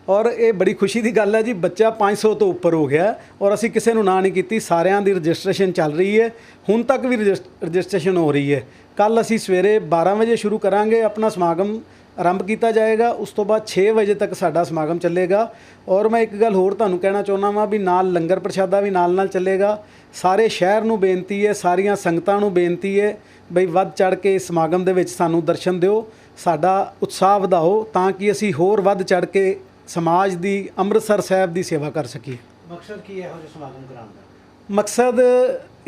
ਔਰ ਇਹ ਬੜੀ ਖੁਸ਼ੀ ਦੀ ਗੱਲ ਹੈ ਜੀ, ਬੱਚਾ 500 ਤੋਂ ਉੱਪਰ ਹੋ ਗਿਆ, ਔਰ ਅਸੀਂ ਕਿਸੇ ਨੂੰ ਨਾ ਨਹੀਂ ਕੀਤੀ, ਸਾਰਿਆਂ ਦੀ ਰਜਿਸਟ੍ਰੇਸ਼ਨ ਚੱਲ ਰਹੀ ਹੈ, ਹੁਣ ਤੱਕ ਵੀ ਰਜਿਸਟ੍ਰੇਸ਼ਨ ਹੋ ਰਹੀ ਹੈ। ਕੱਲ੍ਹ ਅਸੀਂ ਸਵੇਰੇ 12 ਵਜੇ ਸ਼ੁਰੂ ਕਰਾਂਗੇ, ਆਪਣਾ ਸਮਾਗਮ ਆਰੰਭ ਕੀਤਾ ਜਾਏਗਾ, ਉਸ ਤੋਂ ਬਾਅਦ 6 ਵਜੇ ਤੱਕ ਸਾਡਾ ਸਮਾਗਮ ਚੱਲੇਗਾ। ਔਰ ਮੈਂ ਇੱਕ ਗੱਲ ਹੋਰ ਤੁਹਾਨੂੰ ਕਹਿਣਾ ਚਾਹੁੰਦਾ ਵਾਂ ਵੀ ਨਾਲ ਲੰਗਰ ਪ੍ਰਸ਼ਾਦਾ ਵੀ ਨਾਲ ਚੱਲੇਗਾ। ਸਾਰੇ ਸ਼ਹਿਰ ਨੂੰ ਬੇਨਤੀ ਹੈ, ਸਾਰੀਆਂ ਸੰਗਤਾਂ ਨੂੰ ਬੇਨਤੀ ਹੈ ਬਈ ਵੱਧ ਚੜ੍ਹ ਕੇ ਇਸ ਸਮਾਗਮ ਦੇ ਵਿੱਚ ਸਾਨੂੰ ਦਰਸ਼ਨ ਦਿਓ, ਸਾਡਾ ਉਤਸ਼ਾਹ ਵਧਾਓ ਤਾਂ ਕਿ ਅਸੀਂ ਹੋਰ ਵੱਧ ਚੜ੍ਹ ਕੇ ਸਮਾਜ ਦੀ ਅੰਮ੍ਰਿਤਸਰ ਸਾਹਿਬ ਦੀ ਸੇਵਾ ਕਰ ਸਕੀਏ। ਮਕਸਦ ਕੀ ਹੈ ਇਹੋ ਜਿਹੇ ਸਮਾਗਮ ਕਰਾਉਣ ਦਾ? ਮਕਸਦ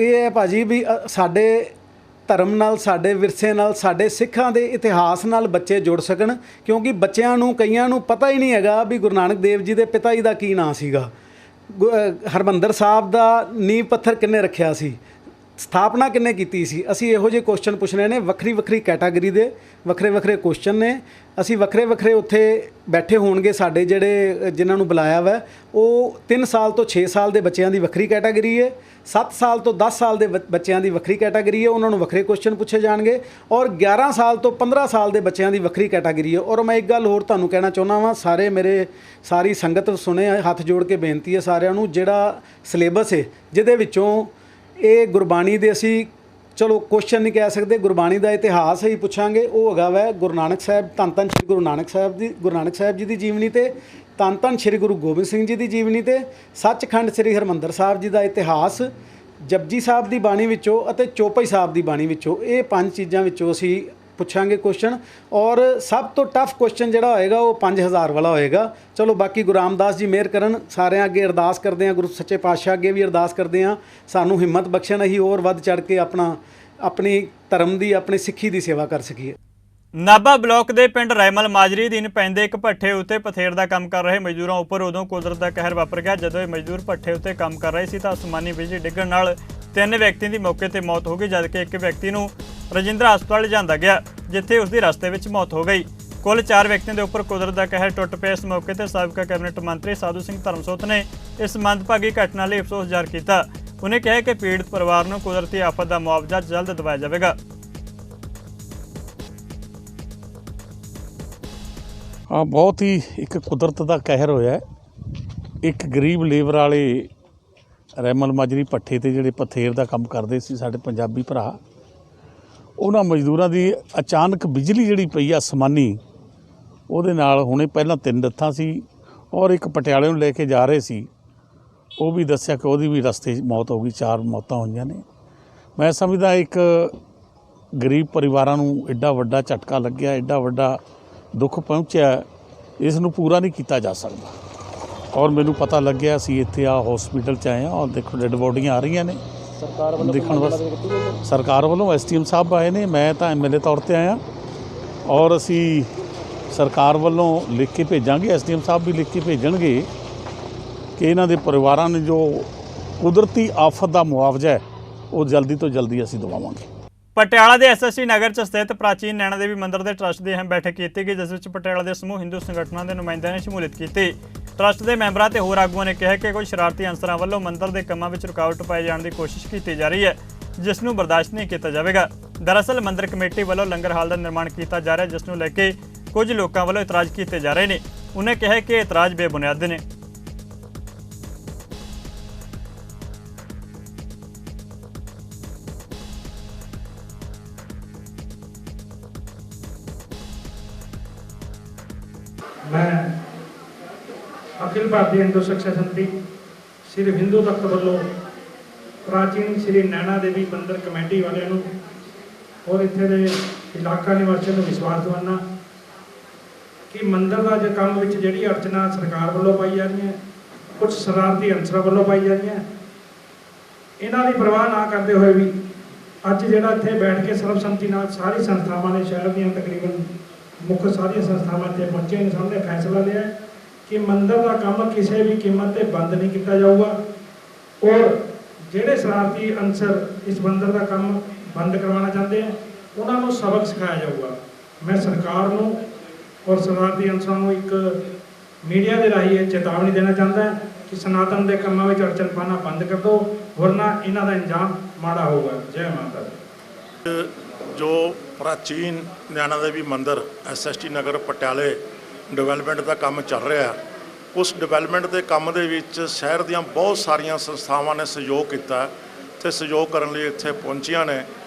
ਇਹ ਹੈ ਭਾਜੀ ਵੀ ਸਾਡੇ ਧਰਮ ਨਾਲ, ਸਾਡੇ ਵਿਰਸੇ ਨਾਲ, ਸਾਡੇ ਸਿੱਖਾਂ ਦੇ ਇਤਿਹਾਸ ਨਾਲ ਬੱਚੇ ਜੁੜ ਸਕਣ, ਕਿਉਂਕਿ ਬੱਚਿਆਂ ਨੂੰ ਕਈਆਂ ਨੂੰ ਪਤਾ ਹੀ ਨਹੀਂ ਹੈਗਾ ਵੀ ਗੁਰੂ ਨਾਨਕ ਦੇਵ ਜੀ ਦੇ ਪਿਤਾ ਜੀ ਦਾ ਕੀ ਨਾਂ ਸੀਗਾ, ਹਰਿਮੰਦਰ ਸਾਹਿਬ ਦਾ ਨੀਂਹ ਪੱਥਰ ਕਿੰਨੇ ਰੱਖਿਆ ਸੀ, ਸਥਾਪਨਾ ਕਿੰਨੇ ਕੀਤੀ ਸੀ। ਅਸੀਂ ਇਹੋ ਜਿਹੇ ਕੁਐਸਚਨ ਪੁੱਛਣੇ ਨੇ, ਵੱਖਰੀ ਵੱਖਰੀ ਕੈਟਾਗਰੀ ਦੇ ਵੱਖਰੇ ਵੱਖਰੇ ਕੁਐਸਚਨ ਨੇ। ਅਸੀਂ ਵੱਖਰੇ ਵੱਖਰੇ ਉੱਥੇ ਬੈਠੇ ਹੋਣਗੇ, ਸਾਡੇ ਜਿਹੜੇ ਜਿਨ੍ਹਾਂ ਨੂੰ ਬੁਲਾਇਆ ਵਾ ਉਹ 3 ਸਾਲ ਤੋਂ 6 ਸਾਲ ਦੇ ਬੱਚਿਆਂ ਦੀ ਵੱਖਰੀ ਕੈਟਾਗਰੀ ਹੈ, 7 ਸਾਲ ਤੋਂ 10 ਸਾਲ ਦੇ ਬੱਚਿਆਂ ਦੀ ਵੱਖਰੀ ਕੈਟਾਗਰੀ ਹੈ, ਉਹਨਾਂ ਨੂੰ ਵੱਖਰੇ ਕੁਐਸਚਨ ਪੁੱਛੇ ਜਾਣਗੇ, ਔਰ 11 ਸਾਲ ਤੋਂ 15 ਸਾਲ ਦੇ ਬੱਚਿਆਂ ਦੀ ਵੱਖਰੀ ਕੈਟਾਗਰੀ ਹੈ। ਔਰ ਮੈਂ ਇੱਕ ਗੱਲ ਹੋਰ ਤੁਹਾਨੂੰ ਕਹਿਣਾ ਚਾਹੁੰਦਾ ਵਾਂ, ਸਾਰੇ ਮੇਰੇ ਸਾਰੀ ਸੰਗਤ ਸੁਣੇ, ਹੱਥ ਜੋੜ ਕੇ ਬੇਨਤੀ ਹੈ ਸਾਰਿਆਂ ਨੂੰ, ਜਿਹੜਾ ਸਿਲੇਬਸ ਹੈ ਜਿਹਦੇ ਵਿੱਚੋਂ ਇਹ ਗੁਰਬਾਣੀ ਦੇ ਅਸੀਂ ਚਲੋ ਕੁਐਸਚਨ ਨਹੀਂ ਕਹਿ ਸਕਦੇ, ਗੁਰਬਾਣੀ ਦਾ ਇਤਿਹਾਸ ਹੀ ਪੁੱਛਾਂਗੇ, ਉਹ ਹੈਗਾ ਵੈ ਗੁਰੂ ਨਾਨਕ ਸਾਹਿਬ, ਧੰਨ ਧੰਨ ਸ਼੍ਰੀ ਗੁਰੂ ਨਾਨਕ ਸਾਹਿਬ ਜੀ ਦੀ ਜੀਵਨੀ ਤੇ ਧੰਨ ਧੰਨ ਸ਼੍ਰੀ ਗੁਰੂ ਗੋਬਿੰਦ ਸਿੰਘ ਜੀ ਦੀ ਜੀਵਨੀ ਤੇ ਸੱਚਖੰਡ ਸ੍ਰੀ ਹਰਿਮੰਦਰ ਸਾਹਿਬ ਜੀ ਦਾ ਇਤਿਹਾਸ, ਜਪਜੀ ਸਾਹਿਬ ਦੀ ਬਾਣੀ ਵਿੱਚੋਂ ਅਤੇ ਚੌਪਈ ਸਾਹਿਬ ਦੀ ਬਾਣੀ ਵਿੱਚੋਂ, ਇਹ 5 ਚੀਜ਼ਾਂ ਵਿੱਚੋਂ ਅਸੀਂ ਪੁੱਛਾਂਗੇ ਕੁਐਸਚਨ। ਔਰ ਸਭ ਤੋਂ ਟਫ ਕੁਐਸਚਨ ਜਿਹੜਾ ਹੋਏਗਾ ਉਹ 5000 ਵਾਲਾ ਹੋਏਗਾ। ਚਲੋ ਬਾਕੀ ਗੁਰੂ ਰਾਮਦਾਸ ਜੀ ਮਿਹਰ ਕਰਨ, ਸਾਰਿਆਂ ਅੱਗੇ ਅਰਦਾਸ ਕਰਦੇ ਹਾਂ, ਗੁਰੂ ਸੱਚੇ ਪਾਤਸ਼ਾਹ ਅੱਗੇ ਵੀ ਅਰਦਾਸ ਕਰਦੇ ਹਾਂ, ਸਾਨੂੰ ਹਿੰਮਤ ਬਖਸ਼ਣ, ਅਸੀਂ ਹੋਰ ਵੱਧ ਚੜ੍ਹ ਕੇ ਆਪਣਾ ਆਪਣੀ ਧਰਮ ਦੀ, ਆਪਣੀ ਸਿੱਖੀ ਦੀ ਸੇਵਾ ਕਰ ਸਕੀਏ। ਨਾਭਾ ਬਲਾਕ ਦੇ ਪਿੰਡ ਰਾਇਮਲ ਮਾਜਰੀ ਅਧੀਨ ਪੈਂਦੇ ਇੱਕ ਭੱਠੇ ਉੱਤੇ ਪਥੇਰ ਦਾ ਕੰਮ ਕਰ ਰਹੇ ਮਜ਼ਦੂਰਾਂ ਉੱਪਰ ਉਦੋਂ ਕੁਦਰਤ ਦਾ ਕਹਿਰ ਵਾਪਰ ਗਿਆ। ਜਦੋਂ ਇਹ ਮਜ਼ਦੂਰ ਭੱਠੇ ਉੱਤੇ ਕੰਮ ਕਰ ਰਹੇ ਸੀ ਤਾਂ ਅਸਮਾਨੀ ਬਿਜਲੀ ਡਿੱਗਣ ਨਾਲ 3 ਵਿਅਕਤੀਆਂ ਦੀ ਮੌਕੇ ਤੇ ਮੌਤ ਹੋ ਗਈ, ਜਦਕਿ ਇੱਕ ਵਿਅਕਤੀ ਨੂੰ ਰਜਿੰਦਰਾ ਹਸਪਤਾਲ ਲਿਜਾਂਦਾ ਗਿਆ, ਜਿੱਥੇ ਉਸ ਦੀ ਰਸਤੇ ਵਿੱਚ ਮੌਤ ਹੋ ਗਈ। ਕੁੱਲ 4 ਵਿਅਕਤੀਆਂ ਦੇ ਉੱਪਰ ਕੁਦਰਤ ਦਾ ਕਹਿਰ ਟੁੱਟ ਪਿਆ। ਇਸ ਮੌਕੇ ਤੇ ਸਾਬਕਾ ਕੈਬਨਿਟ ਮੰਤਰੀ ਸਾਧੂ ਸਿੰਘ ਧਰਮਸੋਤ ਨੇ ਇਸ ਮੰਦਭਾਗੀ ਘਟਨਾ ਲਈ ਅਫਸੋਸ ਜ਼ਾਹਰ ਕੀਤਾ। ਉਹਨੇ ਕਿਹਾ ਕਿ ਪੀੜਤ ਪਰਿਵਾਰ ਨੂੰ ਕੁਦਰਤੀ ਆਫਤ ਦਾ ਮੁਆਵਜ਼ਾ ਜਲਦ ਦਿਵਾਇਆ ਜਾਵੇਗਾ। ਹਾਂ, ਬਹੁਤ ਹੀ ਇੱਕ ਕੁਦਰਤ ਦਾ ਕਹਿਰ ਹੋਇਆ। ਇੱਕ ਗਰੀਬ ਲੇਬਰ ਵਾਲੇ ਰਾਇਮਲ ਮਾਜਰੀ ਭੱਠੇ ਤੇ ਜਿਹੜੇ ਪਥੇਰ ਦਾ ਕੰਮ ਕਰਦੇ ਸੀ ਸਾਡੇ ਪੰਜਾਬੀ ਭਰਾ, ਉਹਨਾਂ ਮਜ਼ਦੂਰਾਂ ਦੀ ਅਚਾਨਕ ਬਿਜਲੀ ਜਿਹੜੀ ਪਈ ਆ ਅਸਮਾਨੀ, ਉਹਦੇ ਨਾਲ ਹੁਣੇ ਪਹਿਲਾਂ 3 ਡੈਥਾਂ ਸੀ ਔਰ ਇੱਕ ਪਟਿਆਲੇ ਨੂੰ ਲੈ ਕੇ ਜਾ ਰਹੇ ਸੀ, ਉਹ ਵੀ ਦੱਸਿਆ ਕਿ ਉਹਦੀ ਵੀ ਰਸਤੇ 'ਚ ਮੌਤ ਹੋ ਗਈ। 4 ਮੌਤਾਂ ਹੋਈਆਂ ਨੇ। ਮੈਂ ਸਮਝਦਾ ਇੱਕ ਗਰੀਬ ਪਰਿਵਾਰਾਂ ਨੂੰ ਐਡਾ ਵੱਡਾ ਝਟਕਾ ਲੱਗਿਆ, ਐਡਾ ਵੱਡਾ ਦੁੱਖ ਪਹੁੰਚਿਆ, ਇਸ ਨੂੰ ਪੂਰਾ ਨਹੀਂ ਕੀਤਾ ਜਾ ਸਕਦਾ। ਔਰ ਮੈਨੂੰ ਪਤਾ ਲੱਗਿਆ ਅਸੀਂ ਇੱਥੇ ਆ ਹਸਪੀਟਲ 'ਚ ਆਏ ਹਾਂ ਔਰ ਦੇਖੋ ਡੈੱਡ ਬੋਡੀਆਂ ਆ ਰਹੀਆਂ ਨੇ ਦੇਖਣ ਵਾਸਤੇ। ਸਰਕਾਰ ਵੱਲੋਂ SDM ਸਾਹਿਬ ਆਏ ਨੇ, ਮੈਂ ਤਾਂ MLA ਤੌਰ 'ਤੇ ਆਇਆ ਔਰ ਅਸੀਂ ਸਰਕਾਰ ਵੱਲੋਂ ਲਿਖ ਕੇ ਭੇਜਾਂਗੇ, SDM ਸਾਹਿਬ ਵੀ ਲਿਖ ਕੇ ਭੇਜਣਗੇ ਕਿ ਇਹਨਾਂ ਦੇ ਪਰਿਵਾਰਾਂ ਨੇ ਜੋ ਕੁਦਰਤੀ ਆਫਤ ਦਾ ਮੁਆਵਜ਼ਾ ਹੈ ਉਹ ਜਲਦੀ ਤੋਂ ਜਲਦੀ ਅਸੀਂ ਦਿਵਾਵਾਂਗੇ। ਪਟਿਆਲਾ ਦੇ SST ਨਗਰ 'ਚ ਸਥਿਤ ਪ੍ਰਾਚੀਨ ਨੈਣਾ ਦੇਵੀ ਮੰਦਿਰ ਦੇ ਟਰੱਸਟ ਦੀ ਅਹਿਮ ਬੈਠਕ ਕੀਤੀ ਗਈ, ਜਿਸ ਵਿੱਚ ਪਟਿਆਲਾ ਦੇ ਸਮੂਹ ਹਿੰਦੂ ਸੰਗਠਨਾਂ ਦੇ ਨੁਮਾਇੰਦਿਆਂ ਨੇ ਸ਼ਮੂਲੀਅਤ ਕੀਤੀ। ਟਰੱਸਟ ਦੇ ਮੈਂਬਰਾਂ ਤੇ ਹੋਰ ਆਗੂਆਂ ਨੇ ਕਿਹਾ ਕਿ ਕੁਝ ਸ਼ਰਾਰਤੀ ਅਨਸਰਾਂ ਵੱਲੋਂ ਮੰਦਿਰ ਦੇ ਕੰਮਾਂ ਵਿੱਚ ਰੁਕਾਵਟ ਪਾਏ ਜਾਣ ਦੀ ਕੋਸ਼ਿਸ਼ ਕੀਤੀ ਜਾ ਰਹੀ ਹੈ, ਜਿਸ ਨੂੰ ਬਰਦਾਸ਼ਤ ਨਹੀਂ ਕੀਤਾ ਜਾਵੇਗਾ। ਦਰਅਸਲ ਮੰਦਿਰ ਕਮੇਟੀ ਵੱਲੋਂ ਲੰਗਰ ਹਾਲ ਦਾ ਨਿਰਮਾਣ ਕੀਤਾ ਜਾ ਰਿਹਾ, ਜਿਸ ਨੂੰ ਲੈ ਕੇ ਕੁਝ ਲੋਕਾਂ ਵੱਲੋਂ ਇਤਰਾਜ਼ ਕੀਤੇ ਜਾ ਰਹੇ ਨੇ। ਉਹਨੇ ਕਿਹਾ ਕਿ ਇਤਰਾਜ਼ ਬੇਬੁਨਿਆਦ ਨੇ। मैं अखिल भारतीय हिंदू शिक्षा समिति श्री हिंदू तख्त वालों प्राचीन श्री नैना देवी मंदिर कमेटी वालों और इत्थे दे इलाका निवासियों को विश्वास दिवाना कि मंदिर का जो काम में जी अड़चना सरकार वालों पाई जा रही है, कुछ शरारती अंसर वालों पाई जा रही है, इन्हों की परवाह ना करते हुए भी अज जो इत्थे बैठ के सर्वसम्मति नाल सारी संस्थावां ने शहर दी तकरीबन मुख सारिया संस्थावां इत्थे पहुंचे ने, सामने फैसला लिया कि मंदिर का काम किसी भी कीमत पर बंद नहीं किया जाऊगा और जिहड़े शरारती अंसर इस मंदिर का काम बंद करवाना चाहते हैं उन्होंने सबक सिखाया जाऊगा। मैं सरकार नूं और शरारती अंसरां नूं एक मीडिया के राही चेतावनी देना चाहता है कि सनातन के कामों में अड़चन पाना बंद कर दो, वरना इन्हां दा अंजाम माड़ा होगा। जय माता दी। जो प्राचीन नैना देवी मंदिर SST नगर पटियाले डिवेलपमेंट का काम चल रहा है, उस डिवेलपमेंट के काम के शहर दियां बहुत सारिया संस्थावां ने सहयोग किया तो सहयोग करने लिए इत्थे पहुंचिया ने।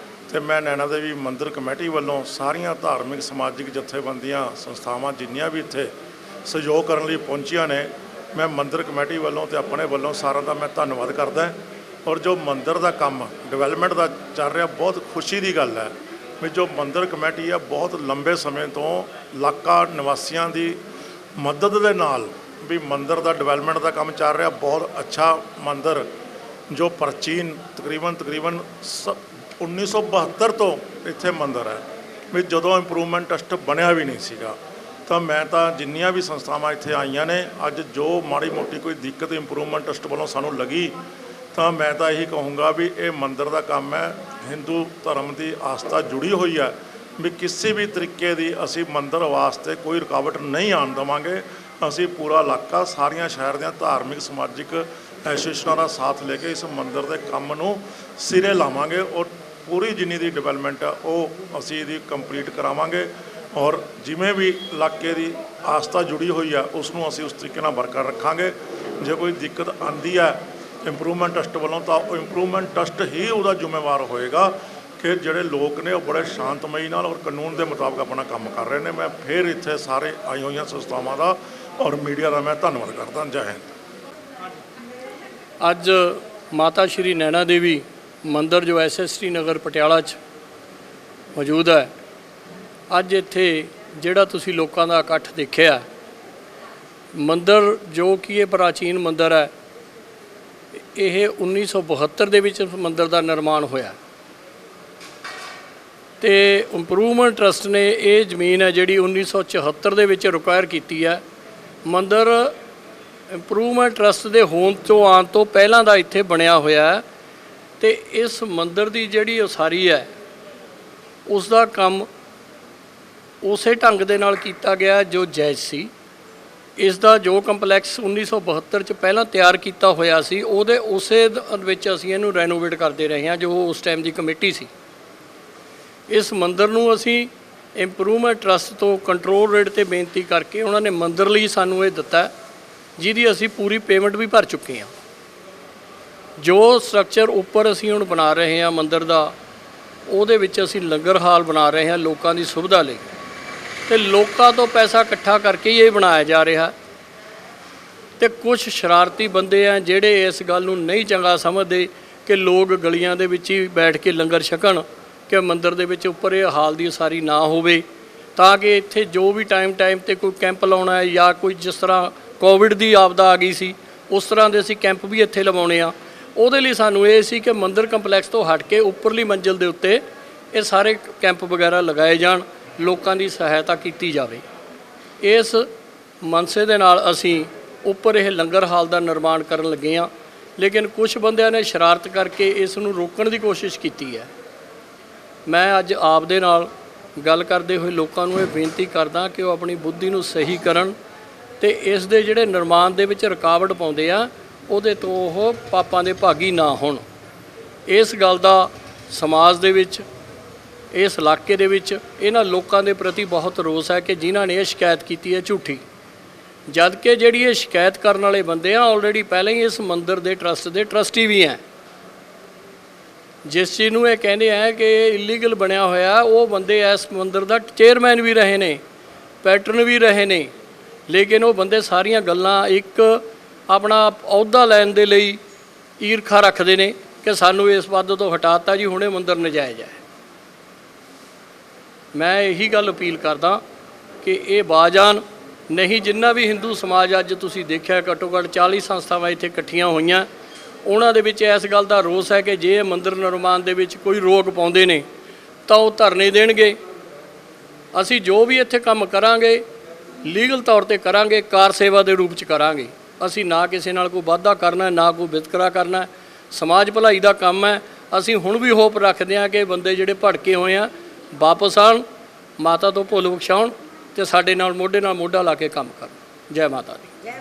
तो मैं नैना देवी मंदिर कमेटी वालों सारिया धार्मिक समाजिक जथेबंदियां संस्थावां जिन्नियां भी इत्थे सहयोग करने लिए पहुंचिया ने, मैं मंदिर कमेटी वालों तो अपने वालों सारा का मैं धन्नवाद करदा। और जो मंदिर का काम डिवेलपमेंट का चल रहा बहुत खुशी की गल है भी जो मंदिर कमेटी है बहुत लंबे समय तो इलाका निवासियों की मदद के नाल भी मंदिर का डिवेलपमेंट का काम चल रहा। बहुत अच्छा मंदिर जो प्राचीन तकरीबन 1972 तो इत्थे मंदिर है भी जदों इंप्रूवमेंट ट्रस्ट बनया भी नहीं सीगा। तो मैं तो जिन्नियां भी संस्थावां इत्थे आईयां ने अज जो माड़ी मोटी कोई दिक्कत इंप्रूवमेंट ट्रस्ट वालों सानू लगी तो मैं तो यही कहूँगा भी ये मंदिर का काम है, हिंदू धर्म की आस्था जुड़ी हुई है भी किसी भी तरीके की असी मंदिर वास्ते कोई रुकावट नहीं आन देवांगे। असी पूरा इलाका सारिया शहर दियां धार्मिक समाजिक एसोसीएशनां का साथ लेके इस मंदिर के काम नूं सिरे लावांगे और पूरी जिन्नी दी डिवेलपमेंट है वो असी इहदी कंप्लीट करावांगे और जिमें भी इलाके की आस्था जुड़ी हुई है उसनूं असी उस तरीके नाल बरकरार रखांगे। जे कोई दिक्कत आंदी है इंप्रूवमेंट ट्रस्ट वालों तो इंप्रूवमेंट ट्रस्ट ही उसका जिम्मेवार होएगा कि जोड़े लोग ने बड़े शांतमई नाल और कानून के मुताबिक अपना काम कर रहे हैं। मैं फिर इत्थे सारे आई हुई संस्थावां का और मीडिया का मैं धन्नवाद करता। जय हिंद। अज माता श्री नैना देवी मंदिर जो SST नगर पटियाला च मौजूद है, अज इत्थे जिहड़ा तुसीं लोकां दा इकट्ठ देखिया मंदिर जो कि ये प्राचीन मंदिर है, यह 1972 ਦੇ ਵਿੱਚ ਮੰਦਰ ਦਾ ਨਿਰਮਾਣ ਹੋਇਆ ਤੇ ਇੰਪਰੂਵਮੈਂਟ ਟਰਸਟ ਨੇ ਇਹ ਜ਼ਮੀਨ ਹੈ ਜਿਹੜੀ 1974 ਦੇ ਵਿੱਚ ਰਿਕਵਾਇਰ ਕੀਤੀ ਹੈ। ਮੰਦਿਰ ਇੰਪਰੂਵਮੈਂਟ ਟਰਸਟ ਦੇ ਹੋਣ ਤੋਂ ਆਉਣ ਤੋਂ ਪਹਿਲਾਂ ਦਾ ਇੱਥੇ ਬਣਿਆ ਹੋਇਆ ਹੈ ਤੇ ਇਸ ਮੰਦਿਰ ਦੀ ਜਿਹੜੀ ਉਸਾਰੀ ਹੈ ਉਸ ਦਾ ਕੰਮ ਉਸੇ ਢੰਗ ਦੇ ਨਾਲ ਕੀਤਾ ਗਿਆ ਜੋ ਜਾਇਜ਼ ਸੀ। ਇਸ ਦਾ ਜੋ ਕੰਪਲੈਕਸ 1972 ਚ ਪਹਿਲਾਂ ਤਿਆਰ ਕੀਤਾ ਹੋਇਆ ਸੀ ਉਹਦੇ ਉਸੇ ਵਿੱਚ ਅਸੀਂ ਇਹਨੂੰ ਰੈਨੋਵੇਟ ਕਰਦੇ ਰਹੇ ਹਾਂ ਜੋ ਉਸ ਟਾਈਮ ਦੀ ਕਮੇਟੀ ਸੀ। ਇਸ ਮੰਦਿਰ ਨੂੰ ਅਸੀਂ ਇੰਪਰੂਵਮੈਂਟ ਟਰਸਟ ਤੋਂ ਕੰਟਰੋਲ ਰੇਟ ਤੇ ਬੇਨਤੀ ਕਰਕੇ ਉਹਨਾਂ ਨੇ ਮੰਦਿਰ ਲਈ ਸਾਨੂੰ ਇਹ ਦਿੱਤਾ ਜਿਹਦੀ ਅਸੀਂ ਪੂਰੀ ਪੇਮੈਂਟ ਵੀ ਭਰ ਚੁੱਕੇ ਹਾਂ। ਜੋ ਸਟਰਕਚਰ ਉੱਪਰ ਅਸੀਂ ਹੁਣ ਬਣਾ ਰਹੇ ਹਾਂ ਮੰਦਿਰ ਦਾ ਉਹਦੇ ਵਿੱਚ ਅਸੀਂ ਲੰਗਰ ਹਾਲ ਬਣਾ ਰਹੇ ਹਾਂ ਲੋਕਾਂ ਦੀ ਸੁਵਿਧਾ ਲਈ ਤੇ ਲੋਕਾਂ ਤੋਂ ਪੈਸਾ ਇਕੱਠਾ ਕਰਕੇ ਹੀ ਇਹ ਬਣਾਇਆ ਜਾ ਰਿਹਾ ਤੇ ਕੁਝ ਸ਼ਰਾਰਤੀ ਬੰਦੇ ਆ ਜਿਹੜੇ ਇਸ ਗੱਲ ਨੂੰ ਨਹੀਂ ਚੰਗਾ ਸਮਝਦੇ ਕਿ ਲੋਕ ਗਲੀਆਂ ਦੇ ਵਿੱਚ ਹੀ ਬੈਠ ਕੇ ਲੰਗਰ ਛਕਣ ਕਿ ਮੰਦਿਰ ਦੇ ਵਿੱਚ ਉੱਪਰ ਇਹ ਹਾਲ ਦੀ ਉਸਾਰੀ ਨਾ ਹੋਵੇ ਤਾਂ ਕਿ ਇੱਥੇ ਜੋ ਵੀ ਟਾਈਮ ਤੇ ਕੋਈ ਕੈਂਪ ਲਾਉਣਾ ਹੈ ਜਾਂ ਕੋਈ ਜਿਸ ਤਰ੍ਹਾਂ ਕੋਵਿਡ ਦੀ ਆਪਦਾ ਆ ਗਈ ਸੀ ਉਸ ਤਰ੍ਹਾਂ ਦੇ ਅਸੀਂ ਕੈਂਪ ਵੀ ਇੱਥੇ ਲਵਾਉਣੇ ਆ। ਉਹਦੇ ਲਈ ਸਾਨੂੰ ਇਹ ਸੀ ਕਿ ਮੰਦਿਰ ਕੰਪਲੈਕਸ ਤੋਂ ਹਟ ਕੇ ਉੱਪਰਲੀ ਮੰਜ਼ਿਲ ਦੇ ਉੱਤੇ ਇਹ ਸਾਰੇ ਕੈਂਪ ਵਗੈਰਾ ਲਗਾਏ ਜਾਣ, ਲੋਕਾਂ ਦੀ ਸਹਾਇਤਾ ਕੀਤੀ ਜਾਵੇ। ਇਸ ਮਨਸੇ ਦੇ ਨਾਲ ਅਸੀਂ ਉੱਪਰ ਇਹ ਲੰਗਰ ਹਾਲ ਦਾ ਨਿਰਮਾਣ ਕਰਨ ਲੱਗੇ ਹਾਂ ਲੇਕਿਨ ਕੁਝ ਬੰਦਿਆਂ ਨੇ ਸ਼ਰਾਰਤ ਕਰਕੇ ਇਸ ਨੂੰ ਰੋਕਣ ਦੀ ਕੋਸ਼ਿਸ਼ ਕੀਤੀ ਹੈ। ਮੈਂ ਅੱਜ ਆਪ ਦੇ ਨਾਲ ਗੱਲ ਕਰਦੇ ਹੋਏ ਲੋਕਾਂ ਨੂੰ ਇਹ ਬੇਨਤੀ ਕਰਦਾ ਕਿ ਉਹ ਆਪਣੀ ਬੁੱਧੀ ਨੂੰ ਸਹੀ ਕਰਨ ਤੇ ਇਸ ਦੇ ਜਿਹੜੇ ਨਿਰਮਾਣ ਦੇ ਵਿੱਚ ਰੁਕਾਵਟ ਪਾਉਂਦੇ ਆ ਉਹਦੇ ਤੋਂ ਉਹ ਪਾਪਾਂ ਦੇ ਭਾਗੀ ਨਾ ਹੋਣ। ਇਸ ਗੱਲ ਦਾ ਸਮਾਜ ਦੇ ਵਿੱਚ ਇਸ ਇਲਾਕੇ ਦੇ ਵਿੱਚ ਇਹਨਾਂ ਲੋਕਾਂ ਦੇ ਪ੍ਰਤੀ ਬਹੁਤ ਰੋਸ ਹੈ ਕਿ ਜਿਨ੍ਹਾਂ ਨੇ ਇਹ ਸ਼ਿਕਾਇਤ ਕੀਤੀ ਹੈ ਝੂਠੀ, ਜਦ ਕਿ ਜਿਹੜੀ ਇਹ ਸ਼ਿਕਾਇਤ ਕਰਨ ਵਾਲੇ ਬੰਦੇ ਆ ਆਲਰੇਡੀ ਪਹਿਲਾਂ ਹੀ ਇਸ ਮੰਦਿਰ ਦੇ ਟਰਸਟ ਦੇ ਟਰਸਟੀ ਵੀ ਹੈ। ਜਿਸ ਚੀਜ਼ ਨੂੰ ਇਹ ਕਹਿੰਦੇ ਆ ਕਿ ਇਲੀਗਲ ਬਣਿਆ ਹੋਇਆ ਉਹ ਬੰਦੇ ਇਸ ਮੰਦਿਰ ਦਾ ਚੇਅਰਮੈਨ ਵੀ ਰਹੇ ਨੇ, ਪੈਟਰਨ ਵੀ ਰਹੇ ਨੇ, ਲੇਕਿਨ ਉਹ ਬੰਦੇ ਸਾਰੀਆਂ ਗੱਲਾਂ ਇੱਕ ਆਪਣਾ ਅਹੁਦਾ ਲੈਣ ਦੇ ਲਈ ਈਰਖਾ ਰੱਖਦੇ ਨੇ ਕਿ ਸਾਨੂੰ ਇਸ ਪਦ ਤੋਂ ਹਟਾਤਾ ਜੀ, ਹੁਣੇ ਮੰਦਿਰ ਨਜਾਇਜ਼ ਹੈ। ਮੈਂ ਇਹੀ ਗੱਲ ਅਪੀਲ ਕਰਦਾ ਕਿ ਇਹ ਬਾਜ਼ ਆਉਣ, ਨਹੀਂ ਜਿੰਨਾ ਵੀ ਹਿੰਦੂ ਸਮਾਜ ਅੱਜ ਤੁਸੀਂ ਦੇਖਿਆ ਘੱਟੋ ਘੱਟ 40 ਸੰਸਥਾਵਾਂ ਇੱਥੇ ਇਕੱਠੀਆਂ ਹੋਈਆਂ, ਉਹਨਾਂ ਦੇ ਵਿੱਚ ਇਸ ਗੱਲ ਦਾ ਰੋਸ ਹੈ ਕਿ ਜੇ ਇਹ ਮੰਦਿਰ ਨਿਰਮਾਣ ਦੇ ਵਿੱਚ ਕੋਈ ਰੋਕ ਪਾਉਂਦੇ ਨੇ ਤਾਂ ਉਹ ਧਰਨੇ ਦੇਣਗੇ। ਅਸੀਂ ਜੋ ਵੀ ਇੱਥੇ ਕੰਮ ਕਰਾਂਗੇ ਲੀਗਲ ਤੌਰ ਤੇ ਕਰਾਂਗੇ, ਕਾਰ ਸੇਵਾ ਦੇ ਰੂਪ 'ਚ ਕਰਾਂਗੇ। ਅਸੀਂ ਨਾ ਕਿਸੇ ਨਾਲ ਕੋਈ ਵਾਅਦਾ ਕਰਨਾ ਨਾ ਕੋਈ ਵਿਤਕਰਾ ਕਰਨਾ, ਸਮਾਜ ਭਲਾਈ ਦਾ ਕੰਮ ਹੈ। ਅਸੀਂ ਹੁਣ ਵੀ ਹੋਪ ਰੱਖਦੇ ਹਾਂ ਕਿ ਬੰਦੇ ਜਿਹੜੇ ਭੜਕੇ ਹੋਏ ਆ ਵਾਪਸ ਆਉਣ, ਮਾਤਾ ਤੋਂ ਭੁੱਲ ਬਖਸ਼ਾਉਣ ਤੇ ਸਾਡੇ ਨਾਲ ਮੋਢਾ ਲਾ ਕੇ ਕੰਮ ਕਰਨ। ਜੈ ਮਾਤਾ ਦੀ।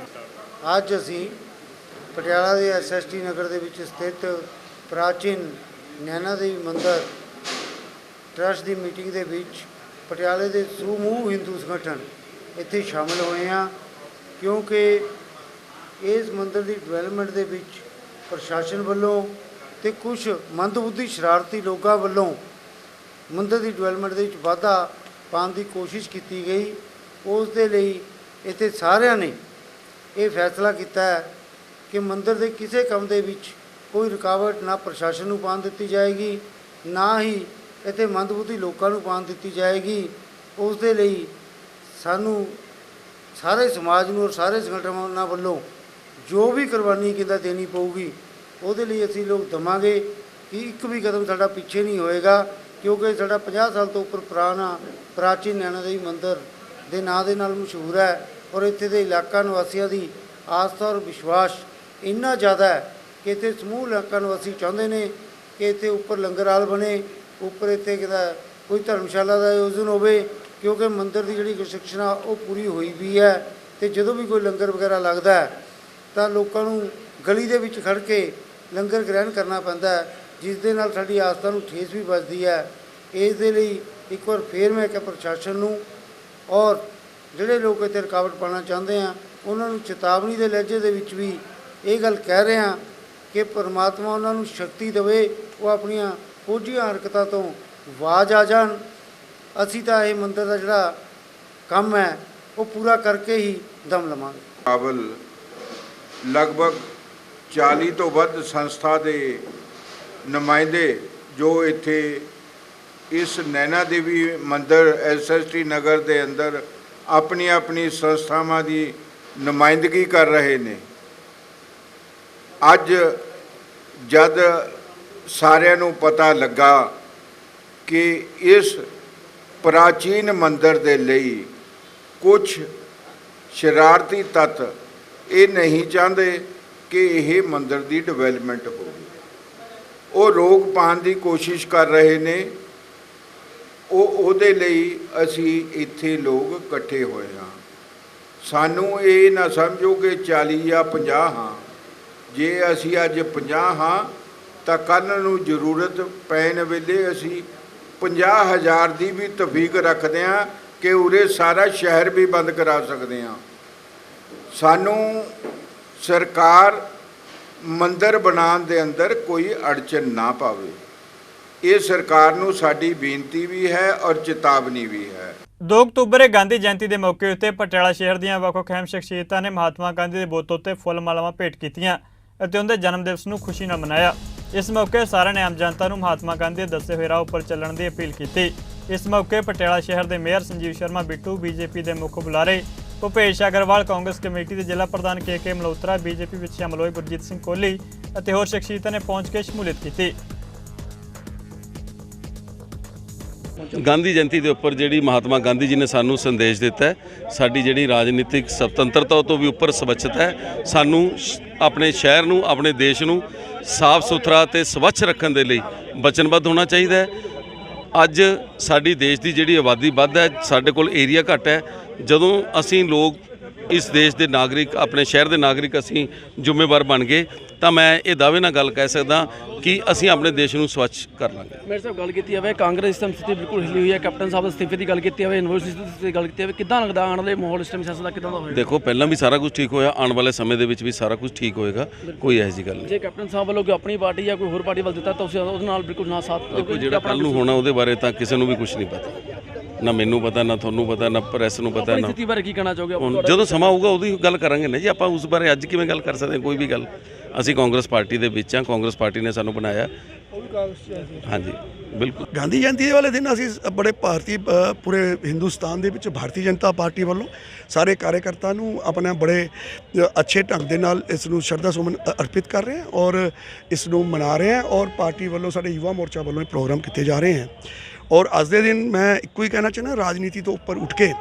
ਅੱਜ ਅਸੀਂ ਪਟਿਆਲਾ ਦੇ SST ਨਗਰ ਦੇ ਵਿੱਚ ਸਥਿਤ ਪ੍ਰਾਚੀਨ ਨੈਣਾ ਦੇਵੀ ਮੰਦਿਰ ਟਰਸਟ ਦੀ ਮੀਟਿੰਗ ਦੇ ਵਿੱਚ ਪਟਿਆਲੇ ਦੇ ਸਮੂਹ ਹਿੰਦੂ ਸੰਗਠਨ ਇੱਥੇ ਸ਼ਾਮਲ ਹੋਏ ਹਾਂ ਕਿਉਂਕਿ ਇਸ ਮੰਦਿਰ ਦੀ ਡਿਵੈਲਪਮੈਂਟ ਦੇ ਵਿੱਚ ਪ੍ਰਸ਼ਾਸਨ ਵੱਲੋਂ ਤੇ ਕੁਝ ਮੰਦਬੁੱਧੀ ਸ਼ਰਾਰਤੀ ਲੋਕਾਂ ਵੱਲੋਂ ਮੰਦਿਰ ਦੀ ਡਿਵੈਲਪਮੈਂਟ ਦੇ ਵਿੱਚ ਵਾਧਾ ਪਾਉਣ ਦੀ ਕੋਸ਼ਿਸ਼ ਕੀਤੀ ਗਈ। ਉਸ ਦੇ ਲਈ ਇੱਥੇ ਸਾਰਿਆਂ ਨੇ ਇਹ ਫੈਸਲਾ ਕੀਤਾ ਹੈ ਕਿ ਮੰਦਿਰ ਦੇ ਕਿਸੇ ਕੰਮ ਦੇ ਵਿੱਚ ਕੋਈ ਰੁਕਾਵਟ ਨਾ ਪ੍ਰਸ਼ਾਸਨ ਨੂੰ ਪਾਉਣ ਦਿੱਤੀ ਜਾਏਗੀ, ਨਾ ਹੀ ਇੱਥੇ ਮੰਦਬੁੱਧੀ ਲੋਕਾਂ ਨੂੰ ਪਾਉਣ ਦਿੱਤੀ ਜਾਏਗੀ। ਉਸ ਦੇ ਲਈ ਸਾਨੂੰ ਸਾਰੇ ਸਮਾਜ ਨੂੰ ਔਰ ਸਾਰੇ ਸੰਗਠਨਾਂ ਵੱਲੋਂ ਜੋ ਵੀ ਕੁਰਬਾਨੀ ਕਿੰਦਾ ਦੇਣੀ ਪਊਗੀ ਉਹਦੇ ਲਈ ਅਸੀਂ ਲੋਕ ਦੇਵਾਂਗੇ ਕਿ ਇੱਕ ਵੀ ਕਦਮ ਸਾਡਾ ਪਿੱਛੇ ਨਹੀਂ ਹੋਏਗਾ ਕਿਉਂਕਿ ਸਾਡਾ 50 ਸਾਲ ਤੋਂ ਉੱਪਰ ਪੁਰਾਣਾ ਪ੍ਰਾਚੀਨ ਨੈਣਾ ਦੇਵੀ ਮੰਦਿਰ ਦੇ ਨਾਂ ਦੇ ਨਾਲ ਮਸ਼ਹੂਰ ਹੈ ਔਰ ਇੱਥੇ ਦੇ ਇਲਾਕਾ ਨਿਵਾਸੀਆਂ ਦੀ ਆਸਥਾ ਔਰ ਵਿਸ਼ਵਾਸ ਇੰਨਾ ਜ਼ਿਆਦਾ ਹੈ ਕਿ ਇੱਥੇ ਸਮੂਹ ਇਲਾਕਾ ਨਿਵਾਸੀ ਚਾਹੁੰਦੇ ਨੇ ਕਿ ਇੱਥੇ ਉੱਪਰ ਲੰਗਰ ਹਾਲ ਬਣੇ, ਉੱਪਰ ਇੱਥੇ ਕਿਦਾ ਕੋਈ ਧਰਮਸ਼ਾਲਾ ਦਾ ਆਯੋਜਨ ਹੋਵੇ ਕਿਉਂਕਿ ਮੰਦਿਰ ਦੀ ਜਿਹੜੀ ਕੰਸਟਰਕਸ਼ਨ ਆ ਉਹ ਪੂਰੀ ਹੋਈ ਵੀ ਹੈ ਤੇ ਜਦੋਂ ਵੀ ਕੋਈ ਲੰਗਰ ਵਗੈਰਾ ਲੱਗਦਾ ਹੈ ਤਾਂ ਲੋਕਾਂ ਨੂੰ ਗਲੀ ਦੇ ਵਿੱਚ ਖੜ੍ਹ ਕੇ ਲੰਗਰ ਗ੍ਰਹਿਣ ਕਰਨਾ ਪੈਂਦਾ ਹੈ ਜਿਸ ਦੇ ਨਾਲ ਸਾਡੀ ਆਸਥਾ ਨੂੰ ਠੇਸ ਵੀ ਵੱਜਦੀ ਹੈ। ਇਸ ਦੇ ਲਈ ਇੱਕ ਵਾਰ ਫੇਰ ਮੈਂ ਕਿ ਪ੍ਰਸ਼ਾਸਨ ਨੂੰ ਔਰ ਜਿਹੜੇ ਲੋਕ ਇੱਥੇ ਰੁਕਾਵਟ ਪਾਉਣਾ ਚਾਹੁੰਦੇ ਆ ਉਹਨਾਂ ਨੂੰ ਚੇਤਾਵਨੀ ਦੇ ਲਹਿਜੇ ਦੇ ਵਿੱਚ ਵੀ ਇਹ ਗੱਲ ਕਹਿ ਰਹੇ ਹਾਂ ਕਿ ਪਰਮਾਤਮਾ ਉਹਨਾਂ ਨੂੰ ਸ਼ਕਤੀ ਦੇਵੇ, ਉਹ ਆਪਣੀਆਂ ਕੋਝੀਆਂ ਹਰਕਤਾਂ ਤੋਂ ਬਾਜ਼ ਆ ਜਾਣ। ਅਸੀਂ ਤਾਂ ਇਹ ਮੰਦਿਰ ਦਾ ਜਿਹੜਾ ਕੰਮ ਹੈ ਉਹ ਪੂਰਾ ਕਰਕੇ ਹੀ ਦਮ ਲਵਾਂਗੇ। ਕਾਬਲ ਲਗਭਗ 40 ਤੋਂ ਵੱਧ ਸੰਸਥਾ ਦੇ ਨੁਮਾਇੰਦੇ ਜੋ ਇੱਥੇ ਇਸ ਨੈਣਾ ਦੇਵੀ ਮੰਦਿਰ SST ਨਗਰ ਦੇ ਅੰਦਰ ਆਪਣੀ ਸੰਸਥਾਵਾਂ ਦੀ ਨੁਮਾਇੰਦਗੀ ਕਰ ਰਹੇ ਨੇ। ਅੱਜ ਜਦ ਸਾਰਿਆਂ ਨੂੰ ਪਤਾ ਲੱਗਾ ਕਿ ਇਸ ਪ੍ਰਾਚੀਨ ਮੰਦਰ ਦੇ ਲਈ ਕੁਝ ਸ਼ਰਾਰਤੀ ਤੱਤ ਇਹ ਨਹੀਂ ਚਾਹੁੰਦੇ ਕਿ ਇਹ ਮੰਦਰ ਦੀ ਡਿਵੈਲਪਮੈਂਟ ਹੋਵੇ। ਉਹ ਰੋਕ ਪਾਉਣ ਦੀ ਕੋਸ਼ਿਸ਼ ਕਰ ਰਹੇ ਨੇ। ਉਹਦੇ ਲਈ ਅਸੀਂ ਇੱਥੇ ਲੋਕ ਇਕੱਠੇ ਹੋਏ ਹਾਂ। ਸਾਨੂੰ ਇਹ ਨਾ ਸਮਝੋ ਕਿ 40 ਜਾਂ 50 ਹਾਂ। ਜੇ ਅਸੀਂ ਅੱਜ 50 ਹਾਂ ਤਾਂ ਕੱਲ੍ਹ ਨੂੰ ਜ਼ਰੂਰਤ ਪੈਣ ਵੇਲੇ ਅਸੀਂ 50,000 ਦੀ ਵੀ ਤਫੀਕ ਰੱਖਦੇ ਹਾਂ ਕਿ ਉਰੇ ਸਾਰਾ ਸ਼ਹਿਰ ਵੀ ਬੰਦ ਕਰਾ ਸਕਦੇ ਹਾਂ। ਸਾਨੂੰ ਸਰਕਾਰ ਮੰਦਰ ਬਣਾਉਣ ਦੇ ਅੰਦਰ ਕੋਈ ਅੜਚਨ ਨਾ ਪਾਵੇ। ਇਹ ਸਰਕਾਰ ਨੂੰ ਸਾਡੀ ਬੇਨਤੀ ਵੀ ਹੈ ਔਰ ਚੇਤਾਵਨੀ ਵੀ ਹੈ। 2 ਅਕਤੂਬਰ ਗਾਂਧੀ ਜਯੰਤੀ ਦੇ ਮੌਕੇ ਉੱਤੇ ਪਟਿਆਲਾ ਸ਼ਹਿਰ ਦੀਆਂ ਵੱਖ-ਵੱਖ ਅਹਿਮ ਸ਼ਖਸੀਅਤਾਂ ਨੇ ਮਹਾਤਮਾ ਗਾਂਧੀ ਦੇ ਬੁੱਤ ਉੱਤੇ ਫੁੱਲ ਮਾਲਾਵਾਂ ਭੇਟ ਕੀਤੀਆਂ ਅਤੇ ਉਹਨਾਂ ਦੇ ਜਨਮ ਦਿਵਸ ਨੂੰ ਖੁਸ਼ੀ ਨਾਲ ਮਨਾਇਆ। ਇਸ ਮੌਕੇ ਸਾਰਿਆਂ ਨੇ ਆਮ ਜਨਤਾ ਨੂੰ ਮਹਾਤਮਾ ਗਾਂਧੀ ਦੇ ਦੱਸੇ ਹੋਏ ਰਾਹ ਉੱਪਰ ਚੱਲਣ ਦੀ ਅਪੀਲ ਕੀਤੀ। ਇਸ ਮੌਕੇ ਪਟਿਆਲਾ ਸ਼ਹਿਰ ਦੇ ਮੇਅਰ ਸੰਜੀਵ ਸ਼ਰਮਾ ਬਿੱਟੂ, ਬੀਜੇਪੀ ਦੇ ਮੁੱਖ ਬੁਲਾਰੇ ਭੁਪੇਸ਼ ਅਗਰਵਾਲ, ਕਾਂਗਰਸ ਕਮੇਟੀ ਦੇ ਜ਼ਿਲ੍ਹਾ ਪ੍ਰਧਾਨ ਕੇ ਮਲਹੋਤਰਾ, ਬੀਜੇਪੀ ਵਿੱਚ ਸ਼ਾਮਲ ਹੋਏ ਗੁਰਜੀਤ ਸਿੰਘ ਕੋਹਲੀ ਅਤੇ ਹੋਰ ਸ਼ਖਸੀਅਤਾਂ ਨੇ ਪਹੁੰਚ ਕੇ ਸ਼ਮੂਲੀਅਤ ਕੀਤੀ। ਗਾਂਧੀ ਜਯੰਤੀ ਦੇ ਉੱਪਰ ਜਿਹੜੀ ਮਹਾਤਮਾ ਗਾਂਧੀ ਜੀ ਨੇ ਸਾਨੂੰ ਸੰਦੇਸ਼ ਦਿੱਤਾ ਹੈ, ਸਾਡੀ ਜਿਹੜੀ ਰਾਜਨੀਤਿਕ ਸੁਤੰਤਰਤਾ ਤੋਂ ਵੀ ਉੱਪਰ ਸਵੱਛਤਾ ਹੈ। ਸਾਨੂੰ ਆਪਣੇ ਸ਼ਹਿਰ ਨੂੰ, ਆਪਣੇ ਦੇਸ਼ ਨੂੰ ਸਾਫ਼ ਸੁਥਰਾ ਤੇ ਸਵੱਛ ਰੱਖਣ ਦੇ ਲਈ ਵਚਨਬੱਧ ਹੋਣਾ ਚਾਹੀਦਾ ਹੈ। ਅੱਜ ਸਾਡੀ ਦੇਸ਼ ਦੀ ਜਿਹੜੀ ਆਬਾਦੀ ਵੱਧ ਹੈ, ਸਾਡੇ ਕੋਲ ਏਰੀਆ ਘੱਟ ਹੈ। ਜਦੋਂ ਅਸੀਂ ਲੋਕ ਇਸ ਦੇਸ਼ ਦੇ ਨਾਗਰਿਕ, ਆਪਣੇ ਸ਼ਹਿਰ ਦੇ ਨਾਗਰਿਕ ਅਸੀਂ ਜ਼ਿੰਮੇਵਾਰ ਬਣ ਗਏ ਤਾਂ ਮੈਂ ਇਹ ਦਾਅਵੇ ਨਾਲ ਗੱਲ ਕਹਿ ਸਕਦਾ ਕਿ ਅਸੀਂ ਆਪਣੇ ਦੇਸ਼ ਨੂੰ ਸਵੱਛ ਕਰ ਲਾਂਗੇ। ਮੇਰੇ ਸਾਹਿਬ ਗੱਲ ਕੀਤੀ ਜਾਵੇ ਕਾਂਗਰਸ ਇਸ ਟਾਈਮ ਸਥਿਤੀ ਬਿਲਕੁਲ ਹਿੱਲੀ ਹੋਈ ਹੈ। ਕੈਪਟਨ ਸਾਹਿਬ ਦੇ ਅਸਤੀਫੇ ਦੀ ਗੱਲ ਕੀਤੀ ਜਾਵੇ, ਯੂਨੀਵਰਸਿਟੀ ਦੀ ਗੱਲ ਕੀਤੀ ਜਾਵੇ, ਕਿੱਦਾਂ ਲੱਗਦਾ ਆਉਣ ਵਾਲੇ ਮਾਹੌਲ ਇਸ ਟਾਈਮ ਸਿਆਸਤ ਦਾ ਕਿੱਦਾਂ ਦਾ ਹੋਏਗਾ? ਦੇਖੋ, ਪਹਿਲਾਂ ਵੀ ਸਾਰਾ ਕੁਝ ਠੀਕ ਹੋਇਆ, ਆਉਣ ਵਾਲੇ ਸਮੇਂ ਦੇ ਵਿੱਚ ਵੀ ਸਾਰਾ ਕੁਝ ਠੀਕ ਹੋਏਗਾ, ਕੋਈ ਇਹੋ ਜਿਹੀ ਗੱਲ ਨਹੀਂ। ਜੇ ਕੈਪਟਨ ਸਾਹਿਬ ਵੱਲੋਂ ਕੋਈ ਆਪਣੀ ਪਾਰਟੀ ਜਾਂ ਕੋਈ ਹੋਰ ਪਾਰਟੀ ਵੱਲ ਦਿੱਤਾ ਤਾਂ ਤੁਸੀਂ ਉਹਦੇ ਨਾਲ ਬਿਲਕੁਲ ਨਾ ਸਾਥ ਦੇਖੋ, ਜਿਹੜਾ ਕੱਲ੍ਹ ਨੂੰ ਹੋਣਾ ਉਹਦੇ ਬਾਰੇ ਤਾਂ ਕਿਸੇ ਨੂੰ ਵੀ ਕੁਝ ਨਹੀਂ ਪਤਾ, ਨਾ ਮੈਨੂੰ ਪਤਾ, ਨਾ ਤੁਹਾਨੂੰ ਪਤਾ, ਨਾ ਪ੍ਰੈਸ ਨੂੰ ਪਤਾ। ਨਾ ਸਥਿਤੀ ਬਾਰੇ ਕੀ ਕਹਿਣਾ ਚਾਹੋਗੇ? ਜਦੋਂ ਸਮਾਂ ਆਊਗਾ ਉਹਦੀ ਗੱਲ ਕਰਾਂਗੇ ਨਾ ਜੀ। ਆਪਾਂ ਉਸ ਬਾਰੇ ਅੱਜ ਕਿਵੇਂ ਗੱਲ ਕਰ ਸਕਦੇ ਹਾਂ? ਕੋਈ ਵੀ ਗੱਲ। ਅਸੀਂ ਕਾਂਗਰਸ ਪਾਰਟੀ ਦੇ ਵਿੱਚ ਹਾਂ, ਕਾਂਗਰਸ ਪਾਰਟੀ ਨੇ ਸਾਨੂੰ ਬਣਾਇਆ। ਹਾਂਜੀ, ਬਿਲਕੁਲ। ਗਾਂਧੀ ਜਯੰਤੀ ਵਾਲੇ ਦਿਨ ਅਸੀਂ ਬੜੇ ਭਾਰਤੀ ਪੂਰੇ ਹਿੰਦੁਸਤਾਨ ਦੇ ਵਿੱਚ ਭਾਰਤੀ ਜਨਤਾ ਪਾਰਟੀ ਵੱਲੋਂ ਸਾਰੇ ਕਾਰਜਕਰਤਾ ਨੂੰ ਆਪਣਾ ਬੜੇ ਅੱਛੇ ਢੰਗ ਦੇ ਨਾਲ ਇਸ ਨੂੰ ਸ਼ਰਧਾ ਸੁਮਨ ਅਰਪਿਤ ਕਰ ਰਹੇ ਹਾਂ ਔਰ ਇਸ ਨੂੰ ਮਨਾ ਰਹੇ ਹਾਂ। ਔਰ ਪਾਰਟੀ ਵੱਲੋਂ ਸਾਡੇ ਯੁਵਾ ਮੋਰਚਾ ਵੱਲੋਂ ਇਹ ਪ੍ਰੋਗਰਾਮ ਕੀਤੇ ਜਾ ਰਹੇ ਹਨ। ਔਰ ਅੱਜ ਦੇ ਦਿਨ ਮੈਂ ਇੱਕੋ ਹੀ ਕਹਿਣਾ ਚਾਹੁੰਦਾ, ਰਾਜਨੀਤੀ ਤੋਂ ਉੱਪਰ ਉੱਠ ਕੇ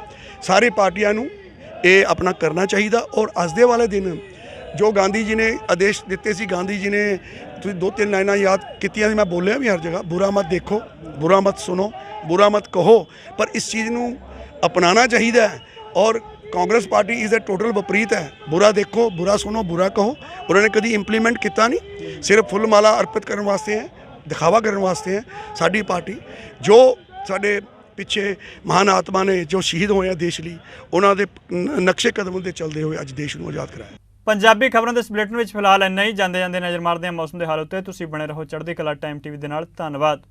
ਸਾਰੀ ਪਾਰਟੀਆਂ ਨੂੰ ਇਹ ਆਪਣਾ ਕਰਨਾ ਚਾਹੀਦਾ। ਔਰ ਅੱਜ ਦੇ ਵਾਲੇ ਦਿਨ ਜੋ ਗਾਂਧੀ ਜੀ ਨੇ ਆਦੇਸ਼ ਦਿੱਤੇ ਸੀ, ਗਾਂਧੀ ਜੀ ਨੇ ਤੁਸੀਂ 2-3 ਲਾਈਨਾਂ ਯਾਦ ਕੀਤੀਆਂ ਸੀ, ਮੈਂ ਬੋਲਿਆ ਵੀ ਹਰ ਜਗ੍ਹਾ, ਬੁਰਾ ਮਤ ਦੇਖੋ, ਬੁਰਾ ਮਤ ਸੁਣੋ, ਬੁਰਾ ਮਤ ਕਹੋ, ਪਰ ਇਸ ਚੀਜ਼ ਨੂੰ ਅਪਣਾਉਣਾ ਚਾਹੀਦਾ ਹੈ। ਔਰ ਕਾਂਗਰਸ ਪਾਰਟੀ ਇਸ ਦਾ ਟੋਟਲ ਵਿਪਰੀਤ ਹੈ। ਬੁਰਾ ਦੇਖੋ, ਬੁਰਾ ਸੁਣੋ, ਬੁਰਾ ਕਹੋ। ਉਹਨਾਂ ਨੇ ਕਦੀ ਇੰਪਲੀਮੈਂਟ ਕੀਤਾ ਨਹੀਂ, ਸਿਰਫ ਫੁੱਲ ਮਾਲਾ ਅਰਪਿਤ ਕਰਨ ਵਾਸਤੇ ਹੈ, ਦਿਖਾਵਾ ਕਰਨ ਵਾਸਤੇ ਹੈ। ਸਾਡੀ ਪਾਰਟੀ ਜੋ ਸਾਡੇ ਪਿੱਛੇ ਮਹਾਨ ਆਤਮਾ ਨੇ ਜੋ ਸ਼ਹੀਦ ਹੋਏ ਆ ਦੇਸ਼ ਲਈ, ਉਹਨਾਂ ਦੇ ਨਕਸ਼ੇ ਕਦਮ ਦੇ ਚੱਲਦੇ ਹੋਏ ਅੱਜ ਦੇਸ਼ ਨੂੰ ਆਜ਼ਾਦ ਕਰਾਇਆ। ਪੰਜਾਬੀ ਖਬਰਾਂ ਦੇ ਇਸ ਬੁਲੇਟਿਨ ਵਿੱਚ ਫਿਲਹਾਲ ਇੰਨਾ ਹੀ। ਜਾਂਦੇ ਜਾਂਦੇ ਨਜ਼ਰ ਮਾਰਦੇ ਹਾਂ ਮੌਸਮ ਦੇ ਹਾਲ ਉੱਤੇ। ਤੁਸੀਂ ਬਣੇ ਰਹੋ ਚੜ੍ਹਦੀ ਕਲਾ ਟਾਈਮ ਟੀਵੀ ਦੇ ਨਾਲ। ਧੰਨਵਾਦ।